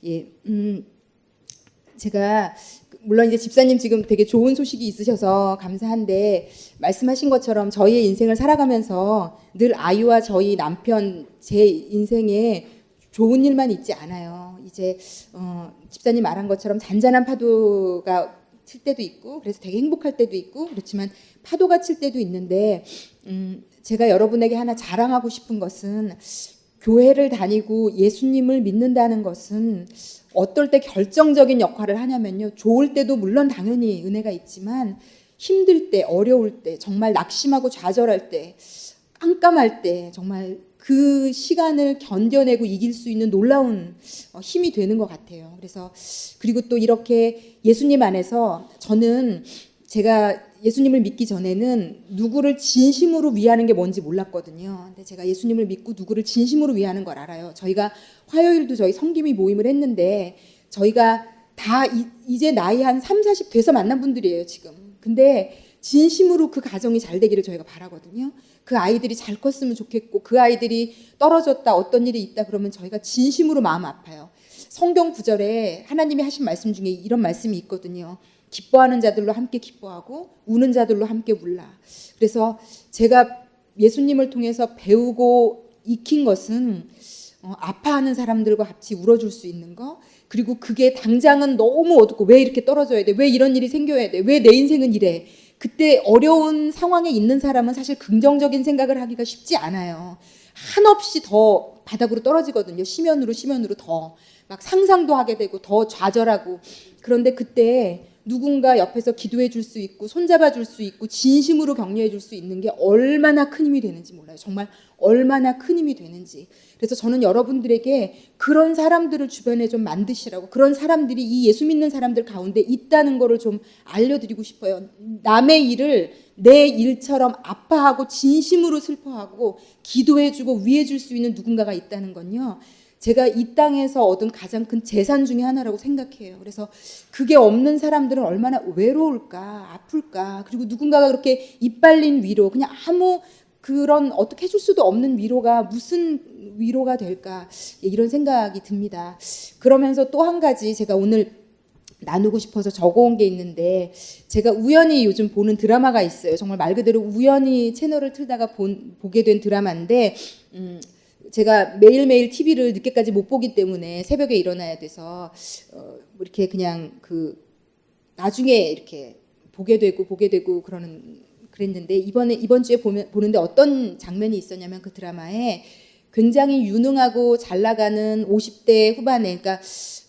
예, 제가 물론 이제 집사님 지금 되게 좋은 소식이 있으셔서 감사한데 말씀하신 것처럼 저희의 인생을 살아가면서 늘 아이와 저희 남편 제 인생에 좋은 일만 있지 않아요. 이제 집사님 말한 것처럼 잔잔한 파도가 칠 때도 있고 그래서 되게 행복할 때도 있고 그렇지만 파도가 칠 때도 있는데 제가 여러분에게 하나 자랑하고 싶은 것은 교회를 다니고 예수님을 믿는다는 것은 어떨 때 결정적인 역할을 하냐면요. 좋을 때도 물론 당연히 은혜가 있지만 힘들 때, 어려울 때, 정말 낙심하고 좌절할 때, 깜깜할 때 정말 그 시간을 견뎌내고 이길 수 있는 놀라운 힘이 되는 것 같아요. 그래서 그리고 또 이렇게 예수님 안에서 저는 제가 예수님을 믿기 전에는 누구를 진심으로 위하는 게 뭔지 몰랐거든요. 근데 제가 예수님을 믿고 누구를 진심으로 위하는 걸 알아요. 저희가 화요일도 저희 성김이 모임을 했는데 저희가 다 이제 나이 한 3, 40 돼서 만난 분들이에요, 지금. 근데 진심으로 그 가정이 잘 되기를 저희가 바라거든요. 그 아이들이 잘 컸으면 좋겠고 그 아이들이 떨어졌다 어떤 일이 있다 그러면 저희가 진심으로 마음 아파요. 성경 구절에 하나님이 하신 말씀 중에 이런 말씀이 있거든요. 기뻐하는 자들로 함께 기뻐하고 우는 자들로 함께 울라. 그래서 제가 예수님을 통해서 배우고 익힌 것은 아파하는 사람들과 같이 울어줄 수 있는 거, 그리고 그게 당장은 너무 어둡고 왜 이렇게 떨어져야 돼? 왜 이런 일이 생겨야 돼? 왜 내 인생은 이래? 그때 어려운 상황에 있는 사람은 사실 긍정적인 생각을 하기가 쉽지 않아요. 한없이 더 바닥으로 떨어지거든요. 심연으로 더 막 상상도 하게 되고 더 좌절하고. 그런데 그때 누군가 옆에서 기도해 줄 수 있고 손잡아 줄 수 있고 진심으로 격려해 줄 수 있는 게 얼마나 큰 힘이 되는지 몰라요. 정말 얼마나 큰 힘이 되는지. 그래서 저는 여러분들에게 그런 사람들을 주변에 좀 만드시라고, 그런 사람들이 이 예수 믿는 사람들 가운데 있다는 거를 좀 알려드리고 싶어요. 남의 일을 내 일처럼 아파하고 진심으로 슬퍼하고 기도해주고 위해줄 수 있는 누군가가 있다는 건요, 제가 이 땅에서 얻은 가장 큰 재산 중에 하나라고 생각해요. 그래서 그게 없는 사람들은 얼마나 외로울까, 아플까. 그리고 누군가가 그렇게 이빨린 위로, 그냥 아무 그런 어떻게 해줄 수도 없는 위로가 무슨 위로가 될까, 이런 생각이 듭니다. 그러면서 또 한 가지 제가 오늘 나누고 싶어서 적어온 게 있는데, 제가 우연히 요즘 보는 드라마가 있어요. 정말 말 그대로 우연히 채널을 틀다가 보게 된 드라마인데, 제가 매일매일 TV를 늦게까지 못 보기 때문에 새벽에 일어나야 돼서 이렇게 그냥 나중에 이렇게 보게 되고 그랬는데, 이번 주에 보는데 어떤 장면이 있었냐면, 그 드라마에 굉장히 유능하고 잘 나가는 50대 후반에, 그러니까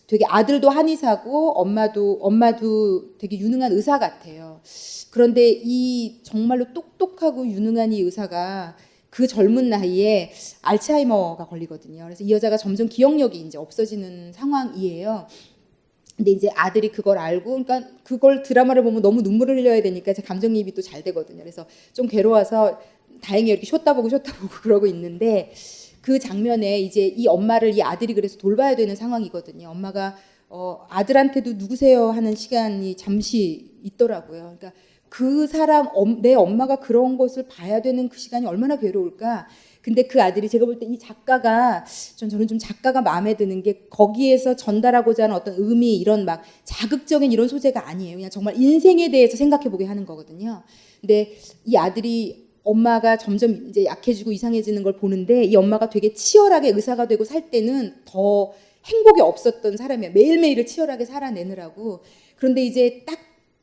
되게 아들도 한의사고 엄마도 되게 유능한 의사 같아요. 그런데 이 정말로 똑똑하고 유능한 이 의사가 그 젊은 나이에 알츠하이머가 걸리거든요. 그래서 이 여자가 점점 기억력이 이제 없어지는 상황이에요. 근데 이제 아들이 그걸 알고, 그러니까 그걸 드라마를 보면 너무 눈물을 흘려야 되니까 제 감정이입이 또 잘 되거든요. 그래서 좀 괴로워서 다행히 이렇게 쉬었다 보고 그러고 있는데, 그 장면에 이제 이 엄마를 이 아들이 그래서 돌봐야 되는 상황이거든요. 엄마가 아들한테도 누구세요 하는 시간이 잠시 있더라고요. 그러니까 그 사람, 내 엄마가 그런 것을 봐야 되는 그 시간이 얼마나 괴로울까. 근데 그 아들이, 제가 볼 때 이 작가가, 저는 좀 작가가 마음에 드는 게 거기에서 전달하고자 하는 어떤 의미, 이런 막 자극적인 이런 소재가 아니에요. 그냥 정말 인생에 대해서 생각해 보게 하는 거거든요. 근데 이 아들이, 엄마가 점점 이제 약해지고 이상해지는 걸 보는데, 이 엄마가 되게 치열하게 의사가 되고 살 때는 더 행복이 없었던 사람이에요. 매일매일을 치열하게 살아내느라고. 그런데 이제 딱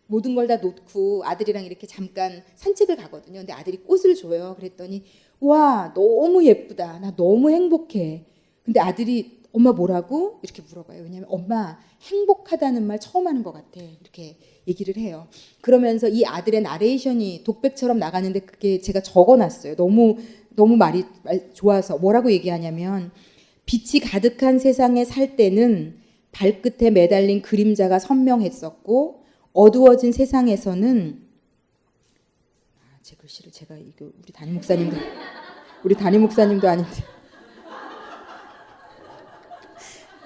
모든 걸 다 놓고 아들이랑 이렇게 잠깐 산책을 가거든요. 근데 아들이 꽃을 줘요. 그랬더니 와, 너무 예쁘다. 나 너무 행복해. 근데 아들이 엄마 뭐라고? 이렇게 물어봐요. 왜냐하면 엄마 행복하다는 말 처음 하는 것 같아. 이렇게 얘기를 해요. 그러면서 이 아들의 나레이션이 독백처럼 나가는데 그게 제가 적어놨어요. 너무 말이 좋아서. 뭐라고 얘기하냐면, 빛이 가득한 세상에 살 때는 발끝에 매달린 그림자가 선명했었고, 어두워진 세상에서는, 제 글씨를 제가 이거 우리 담임 목사님도 아닌데.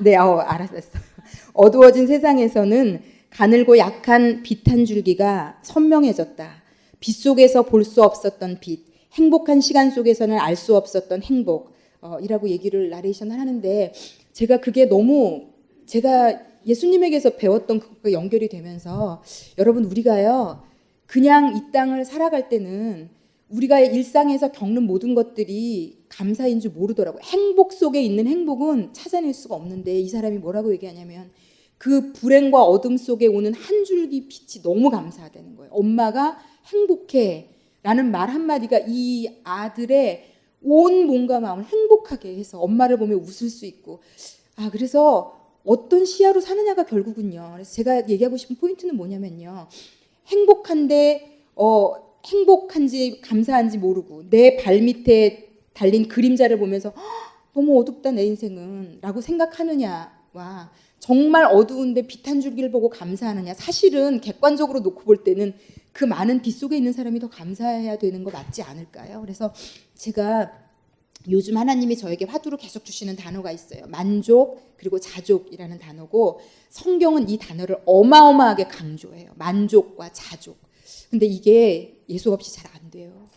네, 알았어. 어두워진 세상에서는 가늘고 약한 빛 한 줄기가 선명해졌다. 빛 속에서 볼 수 없었던 빛, 행복한 시간 속에서는 알 수 없었던 행복, 이라고 얘기를 나레이션을 하는데, 제가 그게 너무 제가 예수님에게서 배웠던 그것과 연결이 되면서 여러분 우리가요 그냥 이 땅을 살아갈 때는 우리가 일상에서 겪는 모든 것들이 감사인 줄 모르더라고요. 행복 속에 있는 행복은 찾아낼 수가 없는데 이 사람이 뭐라고 얘기하냐면 그 불행과 어둠 속에 오는 한 줄기 빛이 너무 감사하다는 거예요. 엄마가 행복해 라는 말 한마디가 이 아들의 온 몸과 마음을 행복하게 해서 엄마를 보며 웃을 수 있고 그래서 어떤 시야로 사느냐가 결국은요. 그래서 제가 얘기하고 싶은 포인트는 뭐냐면요. 행복한데 행복한지 감사한지 모르고 내 발밑에 달린 그림자를 보면서 너무 어둡다 내 인생은 라고 생각하느냐와 정말 어두운데 빛 한 줄기를 보고 감사하느냐. 사실은 객관적으로 놓고 볼 때는 그 많은 빛 속에 있는 사람이 더 감사해야 되는 거 맞지 않을까요? 그래서 제가 요즘 하나님이 저에게 화두로 계속 주시는 단어가 있어요. 만족 그리고 자족이라는 단어고 성경은 이 단어를 어마어마하게 강조해요. 만족과 자족. 근데 이게 예수 없이 잘 안 돼요.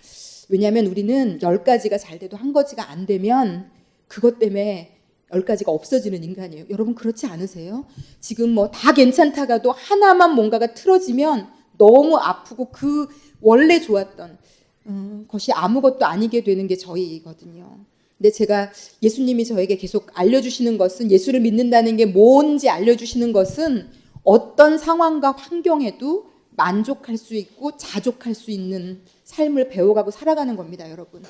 왜냐하면 우리는 10가지가 잘 돼도 한 가지가 안 되면 그것 때문에 10가지가 없어지는 인간이에요. 여러분 그렇지 않으세요? 지금 뭐 다 괜찮다가도 하나만 뭔가가 틀어지면 너무 아프고 그 원래 좋았던 것이 아무것도 아니게 되는 게 저희거든요. 근데 제가 예수님이 저에게 계속 알려주시는 것은 예수를 믿는다는 게 뭔지 알려주시는 것은 어떤 상황과 환경에도 만족할 수 있고 자족할 수 있는 삶을 배워가고 살아가는 겁니다, 여러분.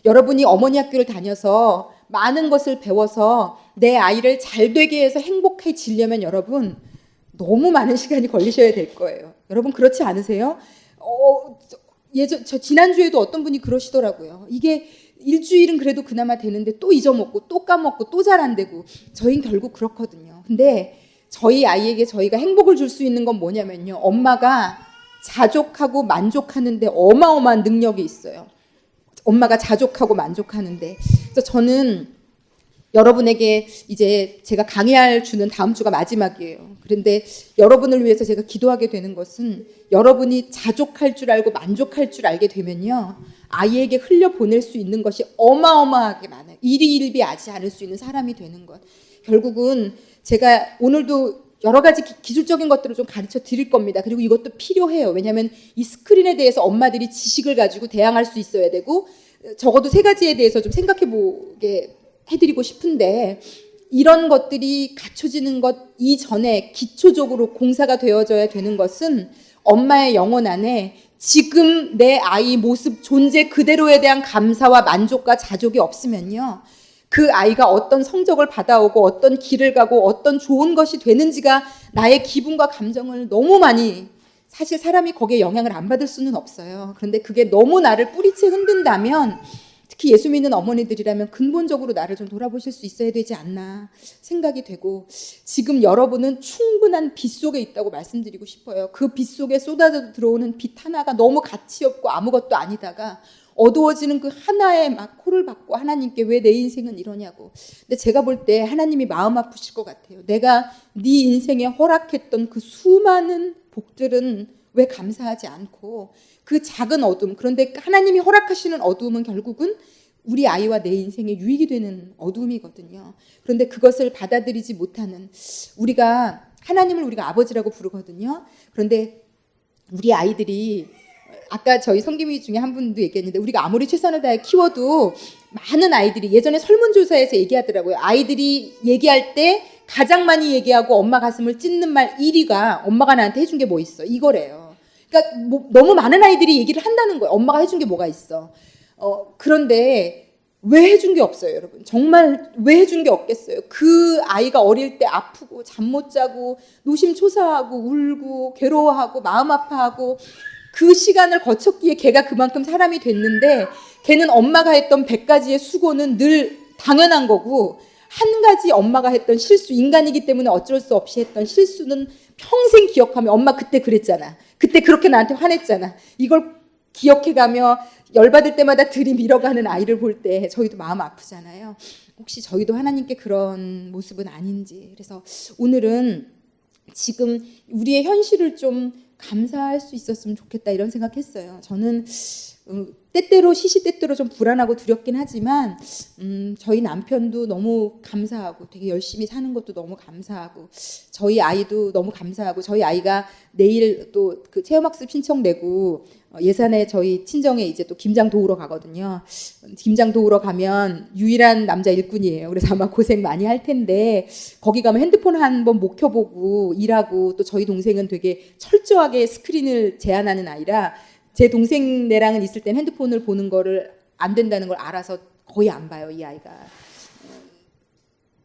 여러분이 어머니 학교를 다녀서 많은 것을 배워서 내 아이를 잘 되게 해서 행복해지려면 여러분 너무 많은 시간이 걸리셔야 될 거예요. 여러분 그렇지 않으세요? 지난주에도 어떤 분이 그러시더라고요. 이게 일주일은 그래도 그나마 되는데 또 잊어먹고 또 까먹고 또 잘 안 되고 저희는 결국 그렇거든요. 근데 저희 아이에게 저희가 행복을 줄 수 있는 건 뭐냐면요. 엄마가 자족하고 만족하는데 어마어마한 능력이 있어요. 엄마가 자족하고 만족하는데. 그래서 저는 여러분에게 이제 제가 강의할 주는 다음 주가 마지막이에요. 그런데 여러분을 위해서 제가 기도하게 되는 것은 여러분이 자족할 줄 알고 만족할 줄 알게 되면요. 아이에게 흘려보낼 수 있는 것이 어마어마하게 많아요. 일희일비하지 않을 수 있는 사람이 되는 것. 결국은 제가 오늘도 여러 가지 기술적인 것들을 좀 가르쳐 드릴 겁니다. 그리고 이것도 필요해요. 왜냐하면 이 스크린에 대해서 엄마들이 지식을 가지고 대항할 수 있어야 되고 적어도 3가지에 대해서 좀 생각해 보게 해드리고 싶은데 이런 것들이 갖춰지는 것 이전에 기초적으로 공사가 되어져야 되는 것은 엄마의 영혼 안에 지금 내 아이 모습 존재 그대로에 대한 감사와 만족과 자족이 없으면요. 그 아이가 어떤 성적을 받아오고 어떤 길을 가고 어떤 좋은 것이 되는지가 나의 기분과 감정을 너무 많이 사실 사람이 거기에 영향을 안 받을 수는 없어요. 그런데 그게 너무 나를 뿌리채 흔든다면 특히 예수 믿는 어머니들이라면 근본적으로 나를 좀 돌아보실 수 있어야 되지 않나 생각이 되고 지금 여러분은 충분한 빛 속에 있다고 말씀드리고 싶어요. 그 빛 속에 쏟아져 들어오는 빛 하나가 너무 가치 없고 아무것도 아니다가 어두워지는 그 하나에 막 코를 박고 하나님께 왜 내 인생은 이러냐고. 근데 제가 볼 때 하나님이 마음 아프실 것 같아요. 내가 네 인생에 허락했던 그 수많은 복들은 왜 감사하지 않고 그 작은 어둠, 그런데 하나님이 허락하시는 어둠은 결국은 우리 아이와 내 인생에 유익이 되는 어둠이거든요. 그런데 그것을 받아들이지 못하는 하나님을 우리가 아버지라고 부르거든요. 그런데 우리 아이들이 아까 저희 성김이 중에 한 분도 얘기했는데 우리가 아무리 최선을 다해 키워도 많은 아이들이 예전에 설문조사에서 얘기하더라고요. 아이들이 얘기할 때 가장 많이 얘기하고 엄마 가슴을 찢는 말 1위가 엄마가 나한테 해준 게 뭐 있어? 이거래요. 그러니까 너무 많은 아이들이 얘기를 한다는 거예요. 엄마가 해준 게 뭐가 있어? 그런데 왜 해준 게 없어요, 여러분? 정말 왜 해준 게 없겠어요? 그 아이가 어릴 때 아프고 잠 못 자고 노심초사하고 울고 괴로워하고 마음 아파하고 그 시간을 거쳤기에 걔가 그만큼 사람이 됐는데 걔는 엄마가 했던 100가지의 수고는 늘 당연한 거고 한 가지 엄마가 했던 실수, 인간이기 때문에 어쩔 수 없이 했던 실수는 평생 기억하며 엄마 그때 그랬잖아. 그때 그렇게 나한테 화냈잖아. 이걸 기억해가며 열받을 때마다 들이밀어가는 아이를 볼 때 저희도 마음 아프잖아요. 혹시 저희도 하나님께 그런 모습은 아닌지. 그래서 오늘은 지금 우리의 현실을 좀 감사할 수 있었으면 좋겠다 이런 생각했어요. 저는 때때로 시시때때로 좀 불안하고 두렵긴 하지만 저희 남편도 너무 감사하고 되게 열심히 사는 것도 너무 감사하고 저희 아이도 너무 감사하고 저희 아이가 내일 또 그 체험학습 신청 내고 예산에 저희 친정에 이제 또 김장 도우러 가거든요. 김장 도우러 가면 유일한 남자 일꾼이에요. 그래서 아마 고생 많이 할 텐데 거기 가면 핸드폰 한번 못 켜보고 일하고 또 저희 동생은 되게 철저하게 스크린을 제한하는 아이라 제 동생네랑은 있을 땐 핸드폰을 보는 거를 안 된다는 걸 알아서 거의 안 봐요, 이 아이가.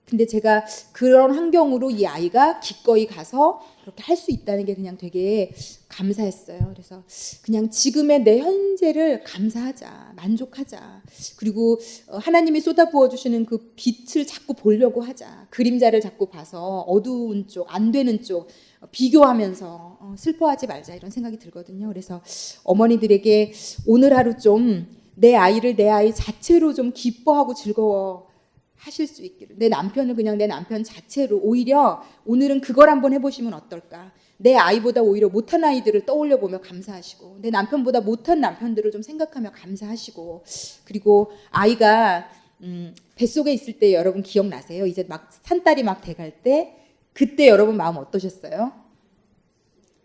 근데 제가 그런 환경으로 이 아이가 기꺼이 가서 그렇게 할 수 있다는 게 그냥 되게 감사했어요. 그래서 그냥 지금의 내 현재를 감사하자, 만족하자. 그리고 하나님이 쏟아부어 주시는 그 빛을 자꾸 보려고 하자. 그림자를 자꾸 봐서 어두운 쪽, 안 되는 쪽 비교하면서 슬퍼하지 말자 이런 생각이 들거든요. 그래서 어머니들에게 오늘 하루 좀 내 아이를 내 아이 자체로 좀 기뻐하고 즐거워 하실 수 있기를. 내 남편을 그냥 내 남편 자체로 오히려 오늘은 그걸 한번 해보시면 어떨까. 내 아이보다 오히려 못한 아이들을 떠올려 보며 감사하시고 내 남편보다 못한 남편들을 좀 생각하며 감사하시고 그리고 아이가 뱃속에 있을 때 여러분 기억나세요? 이제 막 산딸이 막 돼갈 때 그때 여러분 마음 어떠셨어요?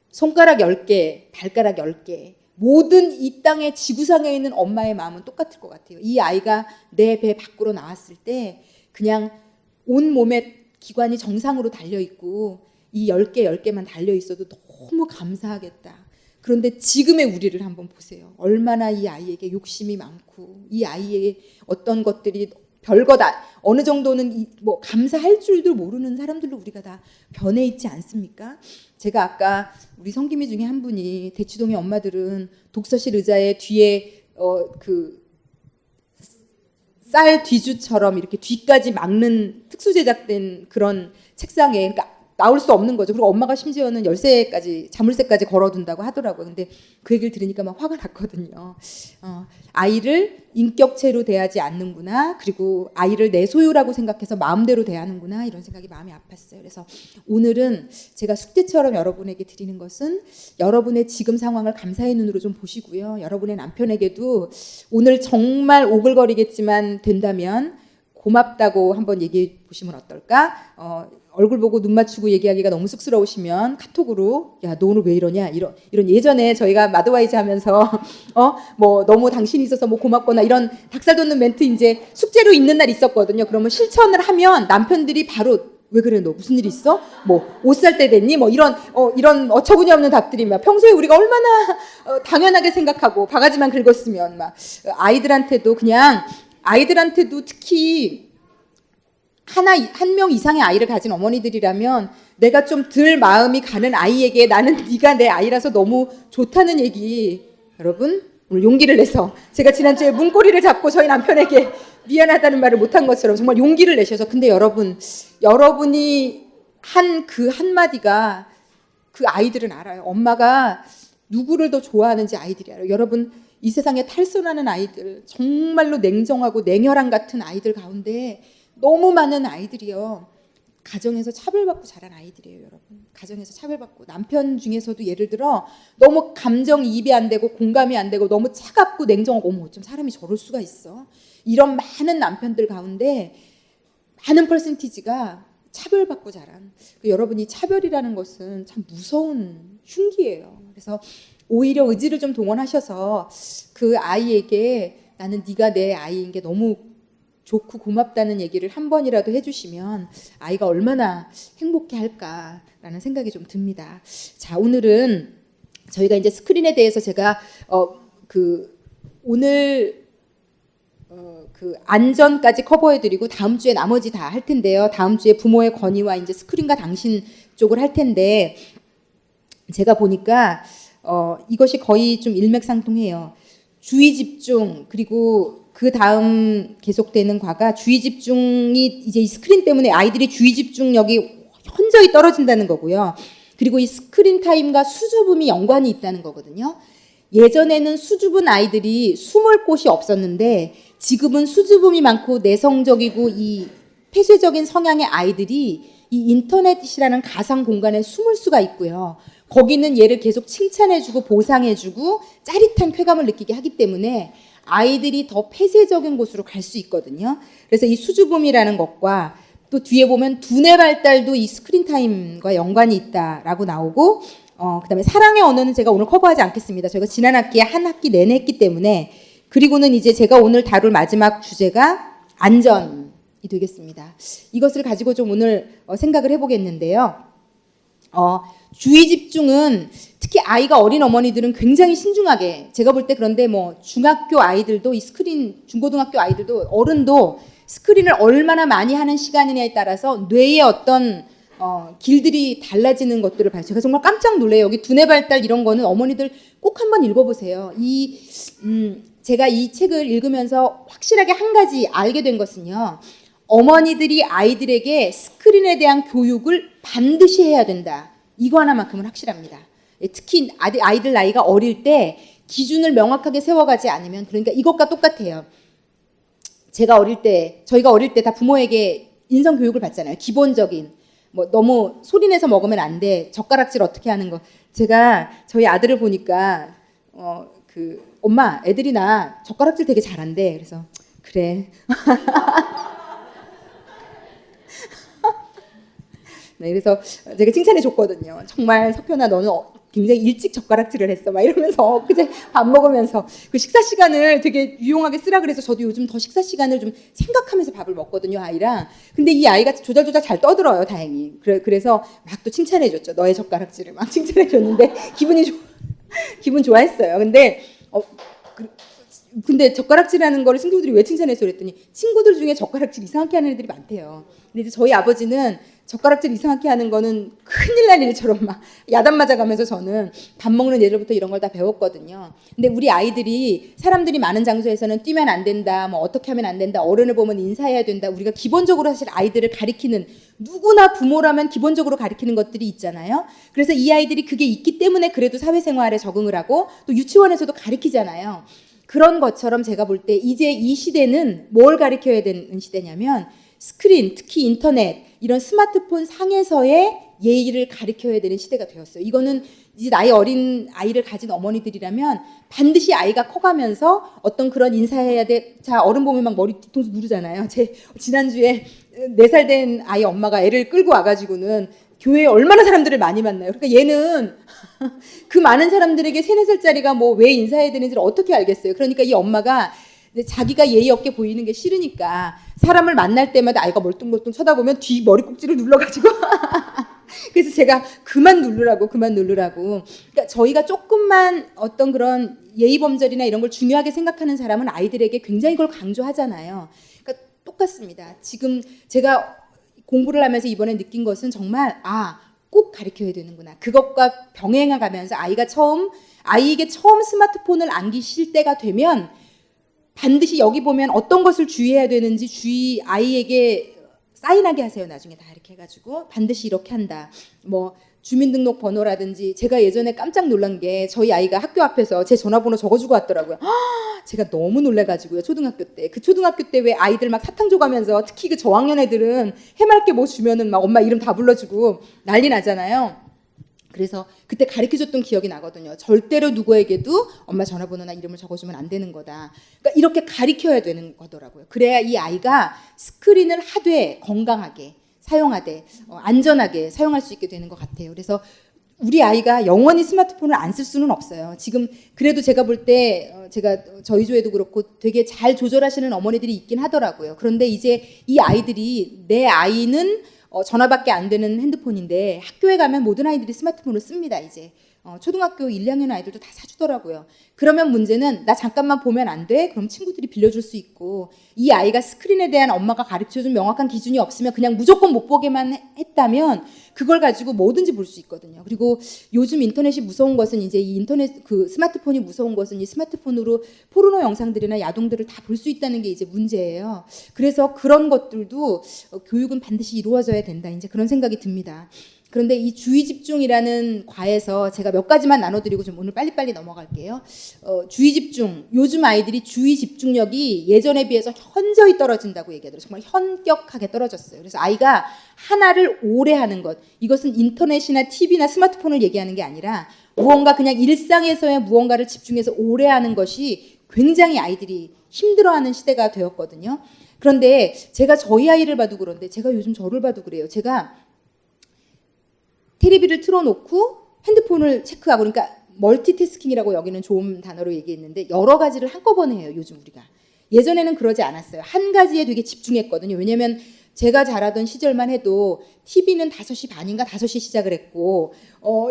손가락 10개, 발가락 10개 모든 이 땅의 지구상에 있는 엄마의 마음은 똑같을 것 같아요. 이 아이가 내 배 밖으로 나왔을 때 그냥 온 몸의 기관이 정상으로 달려있고 이 10개만 달려있어도 너무 감사하겠다. 그런데 지금의 우리를 한번 보세요. 얼마나 이 아이에게 욕심이 많고 이 아이의 어떤 것들이 별거다. 어느 정도는 뭐 감사할 줄도 모르는 사람들로 우리가 다 변해 있지 않습니까? 제가 아까 우리 성기미 중에 한 분이 대치동의 엄마들은 독서실 의자에 뒤에 그 쌀 뒤주처럼 이렇게 뒤까지 막는 특수 제작된 그런 책상에 그러니까 나올 수 없는 거죠. 그리고 엄마가 심지어는 열쇠까지 자물쇠까지 걸어둔다고 하더라고요. 근데 그 얘기를 들으니까 막 화가 났거든요. 아이를 인격체로 대하지 않는구나. 그리고 아이를 내 소유라고 생각해서 마음대로 대하는구나. 이런 생각이 마음이 아팠어요. 그래서 오늘은 제가 숙제처럼 여러분에게 드리는 것은 여러분의 지금 상황을 감사의 눈으로 좀 보시고요. 여러분의 남편에게도 오늘 정말 오글거리겠지만 된다면 고맙다고 한번 얘기해 보시면 어떨까? 얼굴 보고 눈 맞추고 얘기하기가 너무 쑥스러우시면 카톡으로 야, 너 오늘 왜 이러냐? 이런 예전에 저희가 마드와이즈 하면서 뭐 너무 당신이 있어서 뭐 고맙거나 이런 닭살 돋는 멘트 이제 숙제로 있는 날 있었거든요. 그러면 실천을 하면 남편들이 바로 왜 그래 너 무슨 일 있어? 뭐 옷 살 때 됐니? 뭐 이런 어처구니 없는 답들이 막 평소에 우리가 얼마나 당연하게 생각하고 바가지만 긁었으면 막 아이들한테도 특히 한 명 이상의 아이를 가진 어머니들이라면 내가 좀 덜 마음이 가는 아이에게 나는 네가 내 아이라서 너무 좋다는 얘기 여러분 오늘 용기를 내서 제가 지난주에 문고리를 잡고 저희 남편에게 미안하다는 말을 못한 것처럼 정말 용기를 내셔서 근데 여러분이 한 그 한마디가 그 아이들은 알아요. 엄마가 누구를 더 좋아하는지 아이들이 알아요. 여러분 이 세상에 탈선하는 아이들 정말로 냉정하고 냉혈한 같은 아이들 가운데 너무 많은 아이들이요. 가정에서 차별받고 자란 아이들이에요, 여러분. 가정에서 차별받고 남편 중에서도 예를 들어 너무 감정이입이 안 되고 공감이 안 되고 너무 차갑고 냉정하고 어머 어쩜 사람이 저럴 수가 있어. 이런 많은 남편들 가운데 많은 퍼센티지가 차별받고 자란 여러분이 차별이라는 것은 참 무서운 흉기예요. 그래서 오히려 의지를 좀 동원하셔서 그 아이에게 나는 네가 내 아이인 게 너무 좋고 고맙다는 얘기를 한 번이라도 해주시면 아이가 얼마나 행복해 할까라는 생각이 좀 듭니다. 자, 오늘은 저희가 이제 스크린에 대해서 제가 오늘 그 안전까지 커버해드리고 다음 주에 나머지 다 할 텐데요. 다음 주에 부모의 권위와 이제 스크린과 당신 쪽을 할 텐데 제가 보니까 이것이 거의 좀 일맥상통해요. 주의 집중 그리고 그 다음 계속되는 과가 주의 집중이 이제 이 스크린 때문에 아이들이 주의 집중력이 현저히 떨어진다는 거고요. 그리고 이 스크린 타임과 수줍음이 연관이 있다는 거거든요. 예전에는 수줍은 아이들이 숨을 곳이 없었는데 지금은 수줍음이 많고 내성적이고 이 폐쇄적인 성향의 아이들이 이 인터넷이라는 가상 공간에 숨을 수가 있고요. 거기는 얘를 계속 칭찬해주고 보상해주고 짜릿한 쾌감을 느끼게 하기 때문에 아이들이 더 폐쇄적인 곳으로 갈 수 있거든요. 그래서 이 수줍음이라는 것과 또 뒤에 보면 두뇌 발달도 이 스크린 타임과 연관이 있다라고 나오고, 그다음에 사랑의 언어는 제가 오늘 커버하지 않겠습니다. 저희가 지난 학기에 한 학기 내내 했기 때문에. 그리고는 이제 제가 오늘 다룰 마지막 주제가 안전이 되겠습니다. 이것을 가지고 좀 오늘 생각을 해보겠는데요. 주의 집중은 특히 아이가 어린 어머니들은 굉장히 신중하게, 제가 볼 때 그런데 뭐 중학교 아이들도 이 스크린, 중고등학교 아이들도 어른도 스크린을 얼마나 많이 하는 시간이냐에 따라서 뇌의 어떤 길들이 달라지는 것들을 봐요. 제가 정말 깜짝 놀래요. 여기 두뇌 발달 이런 거는 어머니들 꼭 한번 읽어보세요. 제가 이 책을 읽으면서 확실하게 한 가지 알게 된 것은요. 어머니들이 아이들에게 스크린에 대한 교육을 반드시 해야 된다. 이거 하나만큼은 확실합니다. 특히 아이들 나이가 어릴 때 기준을 명확하게 세워가지 않으면, 그러니까 이것과 똑같아요. 저희가 어릴 때 다 부모에게 인성 교육을 받잖아요. 기본적인, 뭐 너무 소리내서 먹으면 안 돼. 젓가락질 어떻게 하는 거. 제가 저희 아들을 보니까 엄마, 애들이 나 젓가락질 되게 잘한대. 그래서 그래. 네, 그래서 제가 칭찬해 줬거든요. 정말 석현아, 너는 굉장히 일찍 젓가락질을 했어. 막 이러면서 그제 밥 먹으면서 그 식사 시간을 되게 유용하게 쓰라 그래서 저도 요즘 더 식사 시간을 좀 생각하면서 밥을 먹거든요, 아이랑. 근데 이 아이가 조잘조잘 잘 떠들어요, 다행히. 그래서 막 또 칭찬해 줬죠. 너의 젓가락질을 막 칭찬해 줬는데 기분 좋아했어요. 근데 젓가락질하는 거를 친구들이 왜 칭찬해서 그랬더니 친구들 중에 젓가락질 이상하게 하는 애들이 많대요. 근데 이제 저희 아버지는 젓가락질 이상하게 하는 거는 큰일 날 일처럼 막 야단 맞아가면서 저는 밥 먹는 예절부터 이런 걸 다 배웠거든요. 근데 우리 아이들이 사람들이 많은 장소에서는 뛰면 안 된다, 뭐 어떻게 하면 안 된다, 어른을 보면 인사해야 된다. 우리가 기본적으로 사실 아이들을 가리키는, 누구나 부모라면 기본적으로 가리키는 것들이 있잖아요. 그래서 이 아이들이 그게 있기 때문에 그래도 사회생활에 적응을 하고 또 유치원에서도 가리키잖아요. 그런 것처럼 제가 볼 때 이제 이 시대는 뭘 가리켜야 되는 시대냐면 스크린, 특히 인터넷, 이런 스마트폰 상에서의 예의를 가리켜야 되는 시대가 되었어요. 이거는 이제 나이 어린 아이를 가진 어머니들이라면 반드시 아이가 커가면서 어떤 그런 인사해야 돼. 자, 어른 보면 막 머리 뒤통수 누르잖아요. 지난주에 4살 된 아이 엄마가 애를 끌고 와가지고는 교회에 얼마나 사람들을 많이 만나요. 그러니까 얘는 그 많은 사람들에게 3, 4살짜리가 뭐 왜 인사해야 되는지를 어떻게 알겠어요. 그러니까 이 엄마가 자기가 예의 없게 보이는 게 싫으니까 사람을 만날 때마다 아이가 멀뚱멀뚱 쳐다보면 뒤 머리 꼭지를 눌러가지고 그래서 제가 그만 누르라고. 그러니까 저희가 조금만 어떤 그런 예의 범절이나 이런 걸 중요하게 생각하는 사람은 아이들에게 굉장히 그걸 강조하잖아요. 그러니까 똑같습니다. 지금 제가 공부를 하면서 이번에 느낀 것은 정말 꼭 가르쳐야 되는구나. 그것과 병행해 가면서 아이에게 처음 스마트폰을 안기실 때가 되면 반드시 여기 보면 어떤 것을 주의해야 되는지 아이에게 사인하게 하세요. 나중에 다 이렇게 해가지고 반드시 이렇게 한다. 뭐 주민등록번호라든지, 제가 예전에 깜짝 놀란 게 저희 아이가 학교 앞에서 제 전화번호 적어주고 왔더라고요. 제가 너무 놀래가지고요. 초등학교 때. 그 초등학교 때 왜 아이들 막 사탕 줘가면서, 특히 그 저학년 애들은 해맑게 뭐 주면은 막 엄마 이름 다 불러주고 난리 나잖아요. 그래서 그때 가르쳐줬던 기억이 나거든요. 절대로 누구에게도 엄마 전화번호나 이름을 적어주면 안 되는 거다. 그러니까 이렇게 가르쳐야 되는 거더라고요. 그래야 이 아이가 스크린을 하되 건강하게 사용하되 안전하게 사용할 수 있게 되는 것 같아요. 그래서 우리 아이가 영원히 스마트폰을 안 쓸 수는 없어요. 지금 그래도 제가 볼 때 제가 저희 조에도 그렇고 되게 잘 조절하시는 어머니들이 있긴 하더라고요. 그런데 이제 이 아이들이, 내 아이는 전화밖에 안 되는 핸드폰인데 학교에 가면 모든 아이들이 스마트폰을 씁니다. 이제 초등학교 1, 2학년 아이들도 다 사주더라고요. 그러면 문제는 나 잠깐만 보면 안 돼? 그럼 친구들이 빌려줄 수 있고, 이 아이가 스크린에 대한 엄마가 가르쳐준 명확한 기준이 없으면 그냥 무조건 못 보게만 했다면 그걸 가지고 뭐든지 볼 수 있거든요. 그리고 요즘 인터넷이 무서운 것은, 이제 이 스마트폰이 무서운 것은 이 스마트폰으로 포르노 영상들이나 야동들을 다 볼 수 있다는 게 이제 문제예요. 그래서 그런 것들도 교육은 반드시 이루어져야 된다. 이제 그런 생각이 듭니다. 그런데 이 주의 집중이라는 과에서 제가 몇 가지만 나눠드리고 좀 오늘 빨리빨리 넘어갈게요. 주의 집중, 요즘 아이들이 주의 집중력이 예전에 비해서 현저히 떨어진다고 얘기하더라고요. 정말 현격하게 떨어졌어요. 그래서 아이가 하나를 오래 하는 것, 이것은 인터넷이나 TV나 스마트폰을 얘기하는 게 아니라 무언가 그냥 일상에서의 무언가를 집중해서 오래 하는 것이 굉장히 아이들이 힘들어하는 시대가 되었거든요. 그런데 제가 저희 아이를 봐도 그런데 제가 요즘 저를 봐도 그래요. 제가 테레비를 틀어놓고 핸드폰을 체크하고, 그러니까 멀티태스킹이라고 여기는 좋은 단어로 얘기했는데 여러 가지를 한꺼번에 해요. 요즘 우리가. 예전에는 그러지 않았어요. 한 가지에 되게 집중했거든요. 왜냐하면 제가 자라던 시절만 해도 TV는 5시 반인가 5시 시작을 했고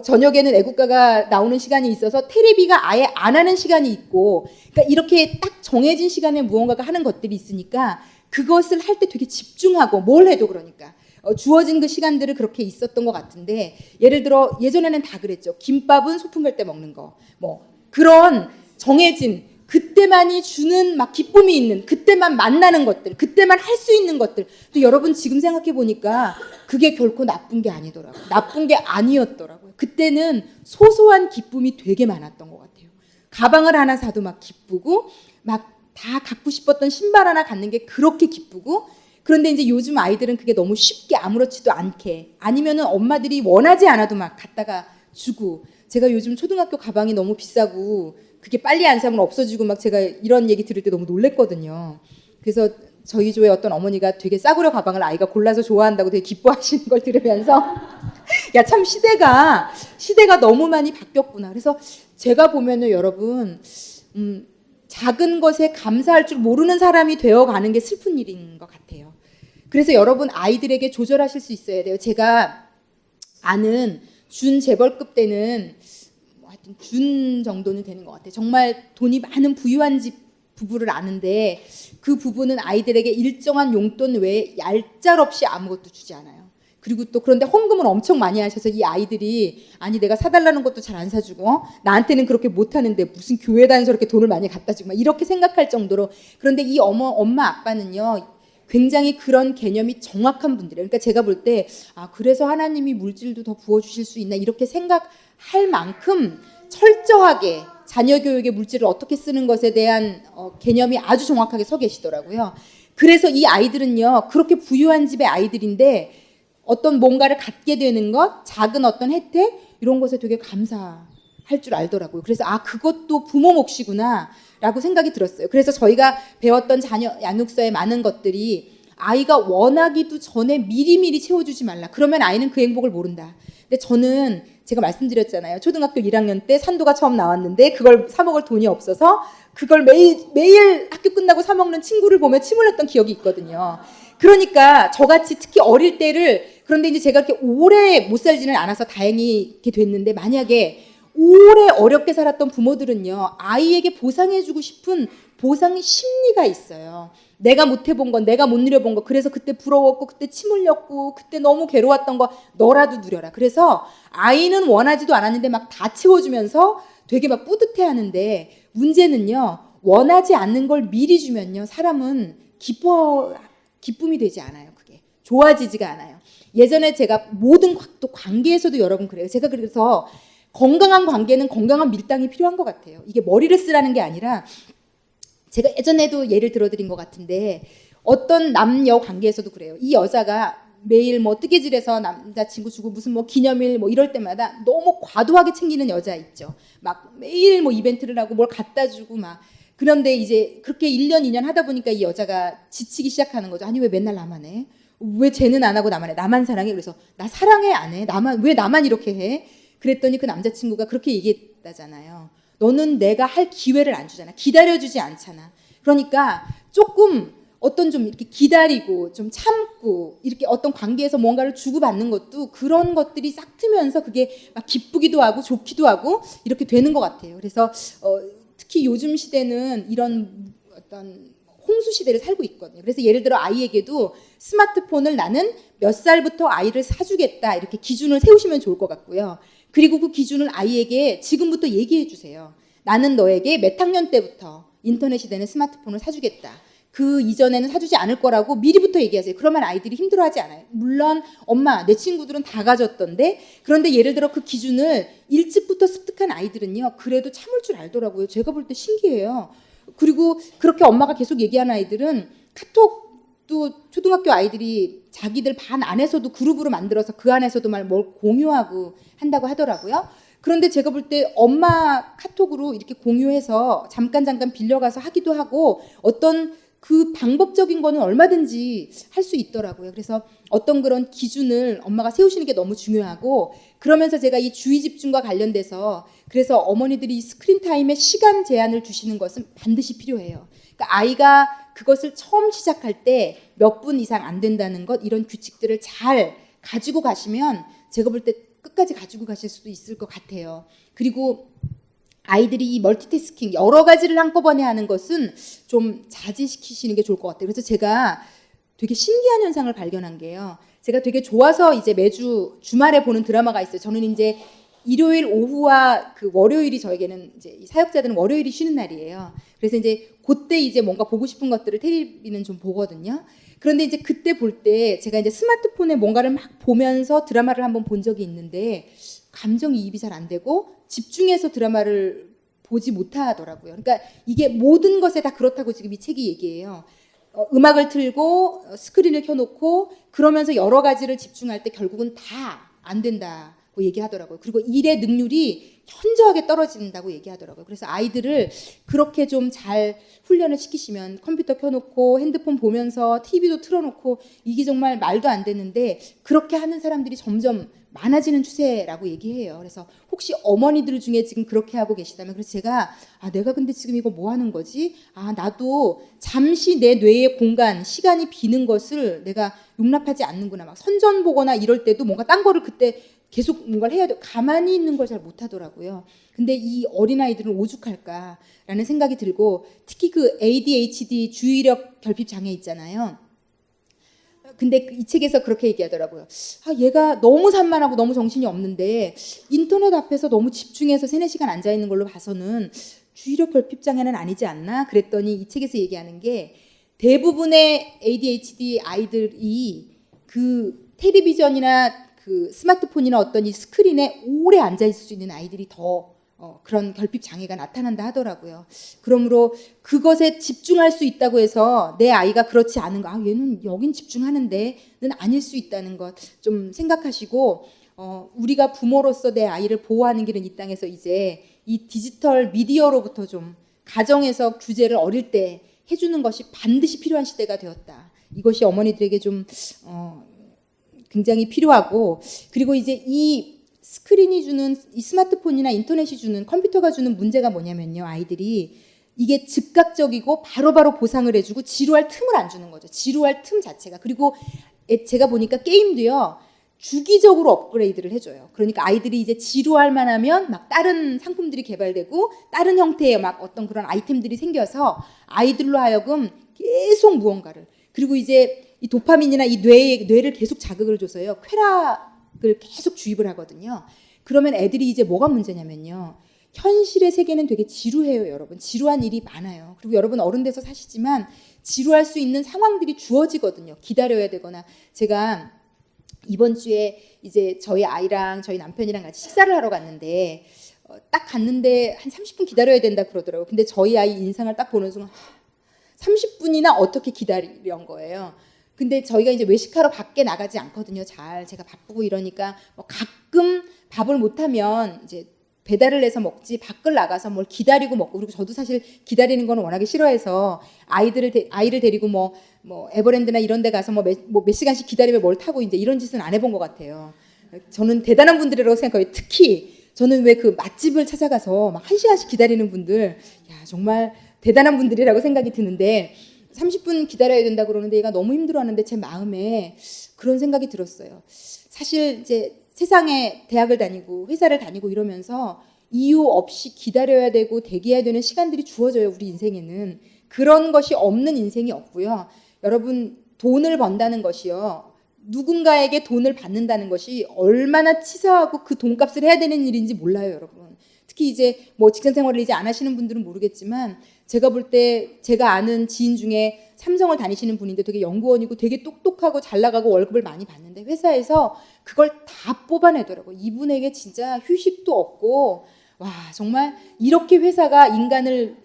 저녁에는 애국가가 나오는 시간이 있어서 테레비가 아예 안 하는 시간이 있고, 그러니까 이렇게 딱 정해진 시간에 무언가가 하는 것들이 있으니까 그것을 할 때 되게 집중하고 뭘 해도 그러니까 주어진 그 시간들을 그렇게 있었던 것 같은데, 예를 들어 예전에는 다 그랬죠. 김밥은 소풍 갈 때 먹는 거, 뭐 그런 정해진 그때만이 주는 막 기쁨이 있는, 그때만 만나는 것들, 그때만 할 수 있는 것들. 또 여러분 지금 생각해 보니까 그게 결코 나쁜 게 아니더라고요. 나쁜 게 아니었더라고요. 그때는 소소한 기쁨이 되게 많았던 것 같아요. 가방을 하나 사도 막 기쁘고, 막 다 갖고 싶었던 신발 하나 갖는 게 그렇게 기쁘고. 그런데 이제 요즘 아이들은 그게 너무 쉽게 아무렇지도 않게, 아니면은 엄마들이 원하지 않아도 막 갖다가 주고. 제가 요즘 초등학교 가방이 너무 비싸고 그게 빨리 안 사면 없어지고 막 제가 이런 얘기 들을 때 너무 놀랬거든요. 그래서 저희 조에 어떤 어머니가 되게 싸구려 가방을 아이가 골라서 좋아한다고 되게 기뻐하시는 걸 들으면서 야, 참 시대가 너무 많이 바뀌었구나. 그래서 제가 보면은 여러분 작은 것에 감사할 줄 모르는 사람이 되어가는 게 슬픈 일인 것 같아요. 그래서 여러분 아이들에게 조절하실 수 있어야 돼요. 제가 아는 준 재벌급 때는 하여튼 준 정도는 되는 것 같아요. 정말 돈이 많은 부유한 집 부부를 아는데 그 부부는 아이들에게 일정한 용돈 외에 얄짤없이 아무것도 주지 않아요. 그리고 또 그런데 헌금을 엄청 많이 하셔서 이 아이들이 아니 내가 사달라는 것도 잘 안 사주고 나한테는 그렇게 못하는데 무슨 교회 다녀서 저렇게 돈을 많이 갖다 주고 막 이렇게 생각할 정도로. 그런데 이 엄마 아빠는요 굉장히 그런 개념이 정확한 분들이에요. 그러니까 제가 볼 때 그래서 하나님이 물질도 더 부어주실 수 있나 이렇게 생각할 만큼 철저하게 자녀 교육에 물질을 어떻게 쓰는 것에 대한 개념이 아주 정확하게 서 계시더라고요. 그래서 이 아이들은요 그렇게 부유한 집의 아이들인데 어떤 뭔가를 갖게 되는 것, 작은 어떤 혜택 이런 것에 되게 감사할 줄 알더라고요. 그래서 그것도 부모 몫이구나 라고 생각이 들었어요. 그래서 저희가 배웠던 자녀 양육서의 많은 것들이 아이가 원하기도 전에 미리미리 채워주지 말라. 그러면 아이는 그 행복을 모른다. 근데 저는 제가 말씀드렸잖아요. 초등학교 1학년 때 산도가 처음 나왔는데 그걸 사 먹을 돈이 없어서 그걸 매일 학교 끝나고 사 먹는 친구를 보며 침을 흘렸던 기억이 있거든요. 그러니까 저같이 특히 어릴 때를, 그런데 이제 제가 그렇게 오래 못 살지는 않아서 다행히 이렇게 됐는데, 만약에 오래 어렵게 살았던 부모들은요 아이에게 보상해주고 싶은 보상 심리가 있어요. 내가 못 해본 건, 내가 못 누려본 거, 그래서 그때 부러웠고 그때 침 흘렸고 그때 너무 괴로웠던 거 너라도 누려라. 그래서 아이는 원하지도 않았는데 막 다 채워주면서 되게 막 뿌듯해하는데, 문제는요 원하지 않는 걸 미리 주면요 사람은 기쁨이 되지 않아요. 그게 좋아지지가 않아요. 예전에 제가 모든 또 관계에서도 여러분 그래요. 제가 그래서 건강한 관계는 건강한 밀당이 필요한 것 같아요. 이게 머리를 쓰라는 게 아니라, 제가 예전에도 예를 들어드린 것 같은데 어떤 남녀 관계에서도 그래요. 이 여자가 매일 뭐 뜨개질해서 남자친구 주고 무슨 뭐 기념일 뭐 이럴 때마다 너무 과도하게 챙기는 여자 있죠. 막 매일 뭐 이벤트를 하고 뭘 갖다 주고 막. 그런데 이제 그렇게 1년 2년 하다 보니까 이 여자가 지치기 시작하는 거죠. 아니 왜 맨날 나만 해? 왜 쟤는 안 하고 나만 해? 나만 사랑해? 그래서 나 사랑해 안 해? 왜 나만 이렇게 해? 그랬더니 그 남자친구가 그렇게 얘기했다잖아요. 너는 내가 할 기회를 안 주잖아. 기다려주지 않잖아. 그러니까 조금 어떤 좀 이렇게 기다리고 좀 참고 이렇게 어떤 관계에서 뭔가를 주고받는 것도 그런 것들이 싹 트면서 그게 막 기쁘기도 하고 좋기도 하고 이렇게 되는 것 같아요. 그래서 특히 요즘 시대는 이런 어떤 홍수 시대를 살고 있거든요. 그래서 예를 들어 아이에게도 스마트폰을 나는 몇 살부터 아이를 사주겠다 이렇게 기준을 세우시면 좋을 것 같고요. 그리고 그 기준을 아이에게 지금부터 얘기해 주세요. 나는 너에게 몇 학년 때부터 인터넷이 되는 스마트폰을 사주겠다. 그 이전에는 사주지 않을 거라고 미리부터 얘기하세요. 그러면 아이들이 힘들어하지 않아요. 물론 엄마 내 친구들은 다 가졌던데, 그런데 예를 들어 그 기준을 일찍부터 습득한 아이들은요 그래도 참을 줄 알더라고요. 제가 볼 때 신기해요. 그리고 그렇게 엄마가 계속 얘기하는 아이들은 카톡도 초등학교 아이들이 자기들 반 안에서도 그룹으로 만들어서 그 안에서도 막 뭘 공유하고 한다고 하더라고요. 그런데 제가 볼 때 엄마 카톡으로 이렇게 공유해서 잠깐 빌려가서 하기도 하고 어떤 그 방법적인 거는 얼마든지 할 수 있더라고요. 그래서 어떤 그런 기준을 엄마가 세우시는 게 너무 중요하고, 그러면서 제가 이 주의 집중과 관련돼서 그래서 어머니들이 이 스크린 타임에 시간 제한을 두시는 것은 반드시 필요해요. 그러니까 아이가 그것을 처음 시작할 때 몇 분 이상 안 된다는 것, 이런 규칙들을 잘 가지고 가시면 제가 볼 때 끝까지 가지고 가실 수도 있을 것 같아요. 그리고 아이들이 이 멀티태스킹 여러 가지를 한꺼번에 하는 것은 좀 자제시키시는 게 좋을 것 같아요. 그래서 제가 되게 신기한 현상을 발견한 게요. 제가 되게 좋아서 이제 매주 주말에 보는 드라마가 있어요. 저는 이제 일요일 오후와 그 월요일이 저에게는 이제 이 사역자들은 월요일이 쉬는 날이에요. 그래서 이제 그때 이제 뭔가 보고 싶은 것들을 텔레비는 좀 보거든요. 그런데 이제 그때 볼 때 제가 이제 스마트폰에 뭔가를 막 보면서 드라마를 한번 본 적이 있는데 감정이입이 잘 안 되고 집중해서 드라마를 보지 못하더라고요. 그러니까 이게 모든 것에 다 그렇다고 지금 이 책이 얘기해요. 음악을 틀고 스크린을 켜놓고 그러면서 여러 가지를 집중할 때 결국은 다 안 된다고 얘기하더라고요. 그리고 일의 능률이 현저하게 떨어진다고 얘기하더라고요. 그래서 아이들을 그렇게 좀 잘 훈련을 시키시면 컴퓨터 켜놓고 핸드폰 보면서 TV도 틀어놓고, 이게 정말 말도 안 되는데 그렇게 하는 사람들이 점점 많아지는 추세라고 얘기해요. 그래서 혹시 어머니들 중에 지금 그렇게 하고 계시다면, 그래서 제가 내가 근데 지금 이거 뭐 하는 거지? 나도 잠시 내 뇌의 공간, 시간이 비는 것을 내가 용납하지 않는구나. 막 선전 보거나 이럴 때도 뭔가 딴 거를 그때 계속 뭔가를 해야 돼. 가만히 있는 걸 잘 못하더라고요. 근데 이 어린아이들은 오죽할까라는 생각이 들고, 특히 그 ADHD 주의력 결핍 장애 있잖아요. 근데 이 책에서 그렇게 얘기하더라고요. 얘가 너무 산만하고 너무 정신이 없는데 인터넷 앞에서 너무 집중해서 3-4시간 앉아있는 걸로 봐서는 주의력 결핍 장애는 아니지 않나? 그랬더니 이 책에서 얘기하는 게 대부분의 ADHD 아이들이 그 텔레비전이나 그 스마트폰이나 어떤 이 스크린에 오래 앉아있을 수 있는 아이들이 더 그런 결핍 장애가 나타난다 하더라고요. 그러므로 그것에 집중할 수 있다고 해서 내 아이가 그렇지 않은 거, 얘는 여긴 집중하는데는 아닐 수 있다는 것 좀 생각하시고, 우리가 부모로서 내 아이를 보호하는 길은 이 땅에서 이제 이 디지털 미디어로부터 좀 가정에서 규제를 어릴 때 해주는 것이 반드시 필요한 시대가 되었다. 이것이 어머니들에게 좀 굉장히 필요하고, 그리고 이제 이 스크린이 주는, 이 스마트폰이나 인터넷이 주는, 컴퓨터가 주는 문제가 뭐냐면요, 아이들이 이게 즉각적이고 바로바로 보상을 해주고 지루할 틈을 안 주는 거죠. 지루할 틈 자체가. 그리고 제가 보니까 게임도요 주기적으로 업그레이드를 해줘요. 그러니까 아이들이 이제 지루할 만하면 막 다른 상품들이 개발되고 다른 형태의 막 어떤 그런 아이템들이 생겨서 아이들로 하여금 계속 무언가를, 그리고 이제 이 도파민이나 이 뇌를 계속 자극을 줘서요 쾌락을 계속 주입을 하거든요. 그러면 애들이 이제 뭐가 문제냐면요, 현실의 세계는 되게 지루해요, 여러분. 지루한 일이 많아요. 그리고 여러분 어른 돼서 사시지만 지루할 수 있는 상황들이 주어지거든요. 기다려야 되거나. 제가 이번 주에 이제 저희 아이랑 저희 남편이랑 같이 식사를 하러 갔는데 딱 갔는데 한 30분 기다려야 된다 그러더라고요. 근데 저희 아이 인상을 딱 보는 순간 30분이나 어떻게 기다리려는 거예요. 근데 저희가 이제 외식하러 밖에 나가지 않거든요. 잘 제가 바쁘고 이러니까 뭐 가끔 밥을 못하면 이제 배달을 해서 먹지 밖을 나가서 뭘 기다리고 먹고, 그리고 저도 사실 기다리는 건 워낙에 싫어해서 아이를 데리고 뭐 에버랜드나 이런 데 가서 몇 시간씩 기다리면 뭘 타고 이제 이런 짓은 안 해본 것 같아요. 저는 대단한 분들이라고 생각해요. 특히 저는 왜 그 맛집을 찾아가서 막 1시간씩 기다리는 분들, 정말 대단한 분들이라고 생각이 드는데 30분 기다려야 된다 그러는데 얘가 너무 힘들어하는데 제 마음에 그런 생각이 들었어요. 사실 이제 세상에 대학을 다니고 회사를 다니고 이러면서 이유 없이 기다려야 되고 대기해야 되는 시간들이 주어져요. 우리 인생에는 그런 것이 없는 인생이 없고요. 여러분, 돈을 번다는 것이요, 누군가에게 돈을 받는다는 것이 얼마나 치사하고 그 돈값을 해야 되는 일인지 몰라요, 여러분. 특히 이제 뭐 직장 생활을 이제 안 하시는 분들은 모르겠지만 제가 볼 때 제가 아는 지인 중에 삼성을 다니시는 분인데 되게 연구원이고 되게 똑똑하고 잘 나가고 월급을 많이 받는데 회사에서 그걸 다 뽑아내더라고요. 이분에게 진짜 휴식도 없고 와 정말 이렇게 회사가 인간을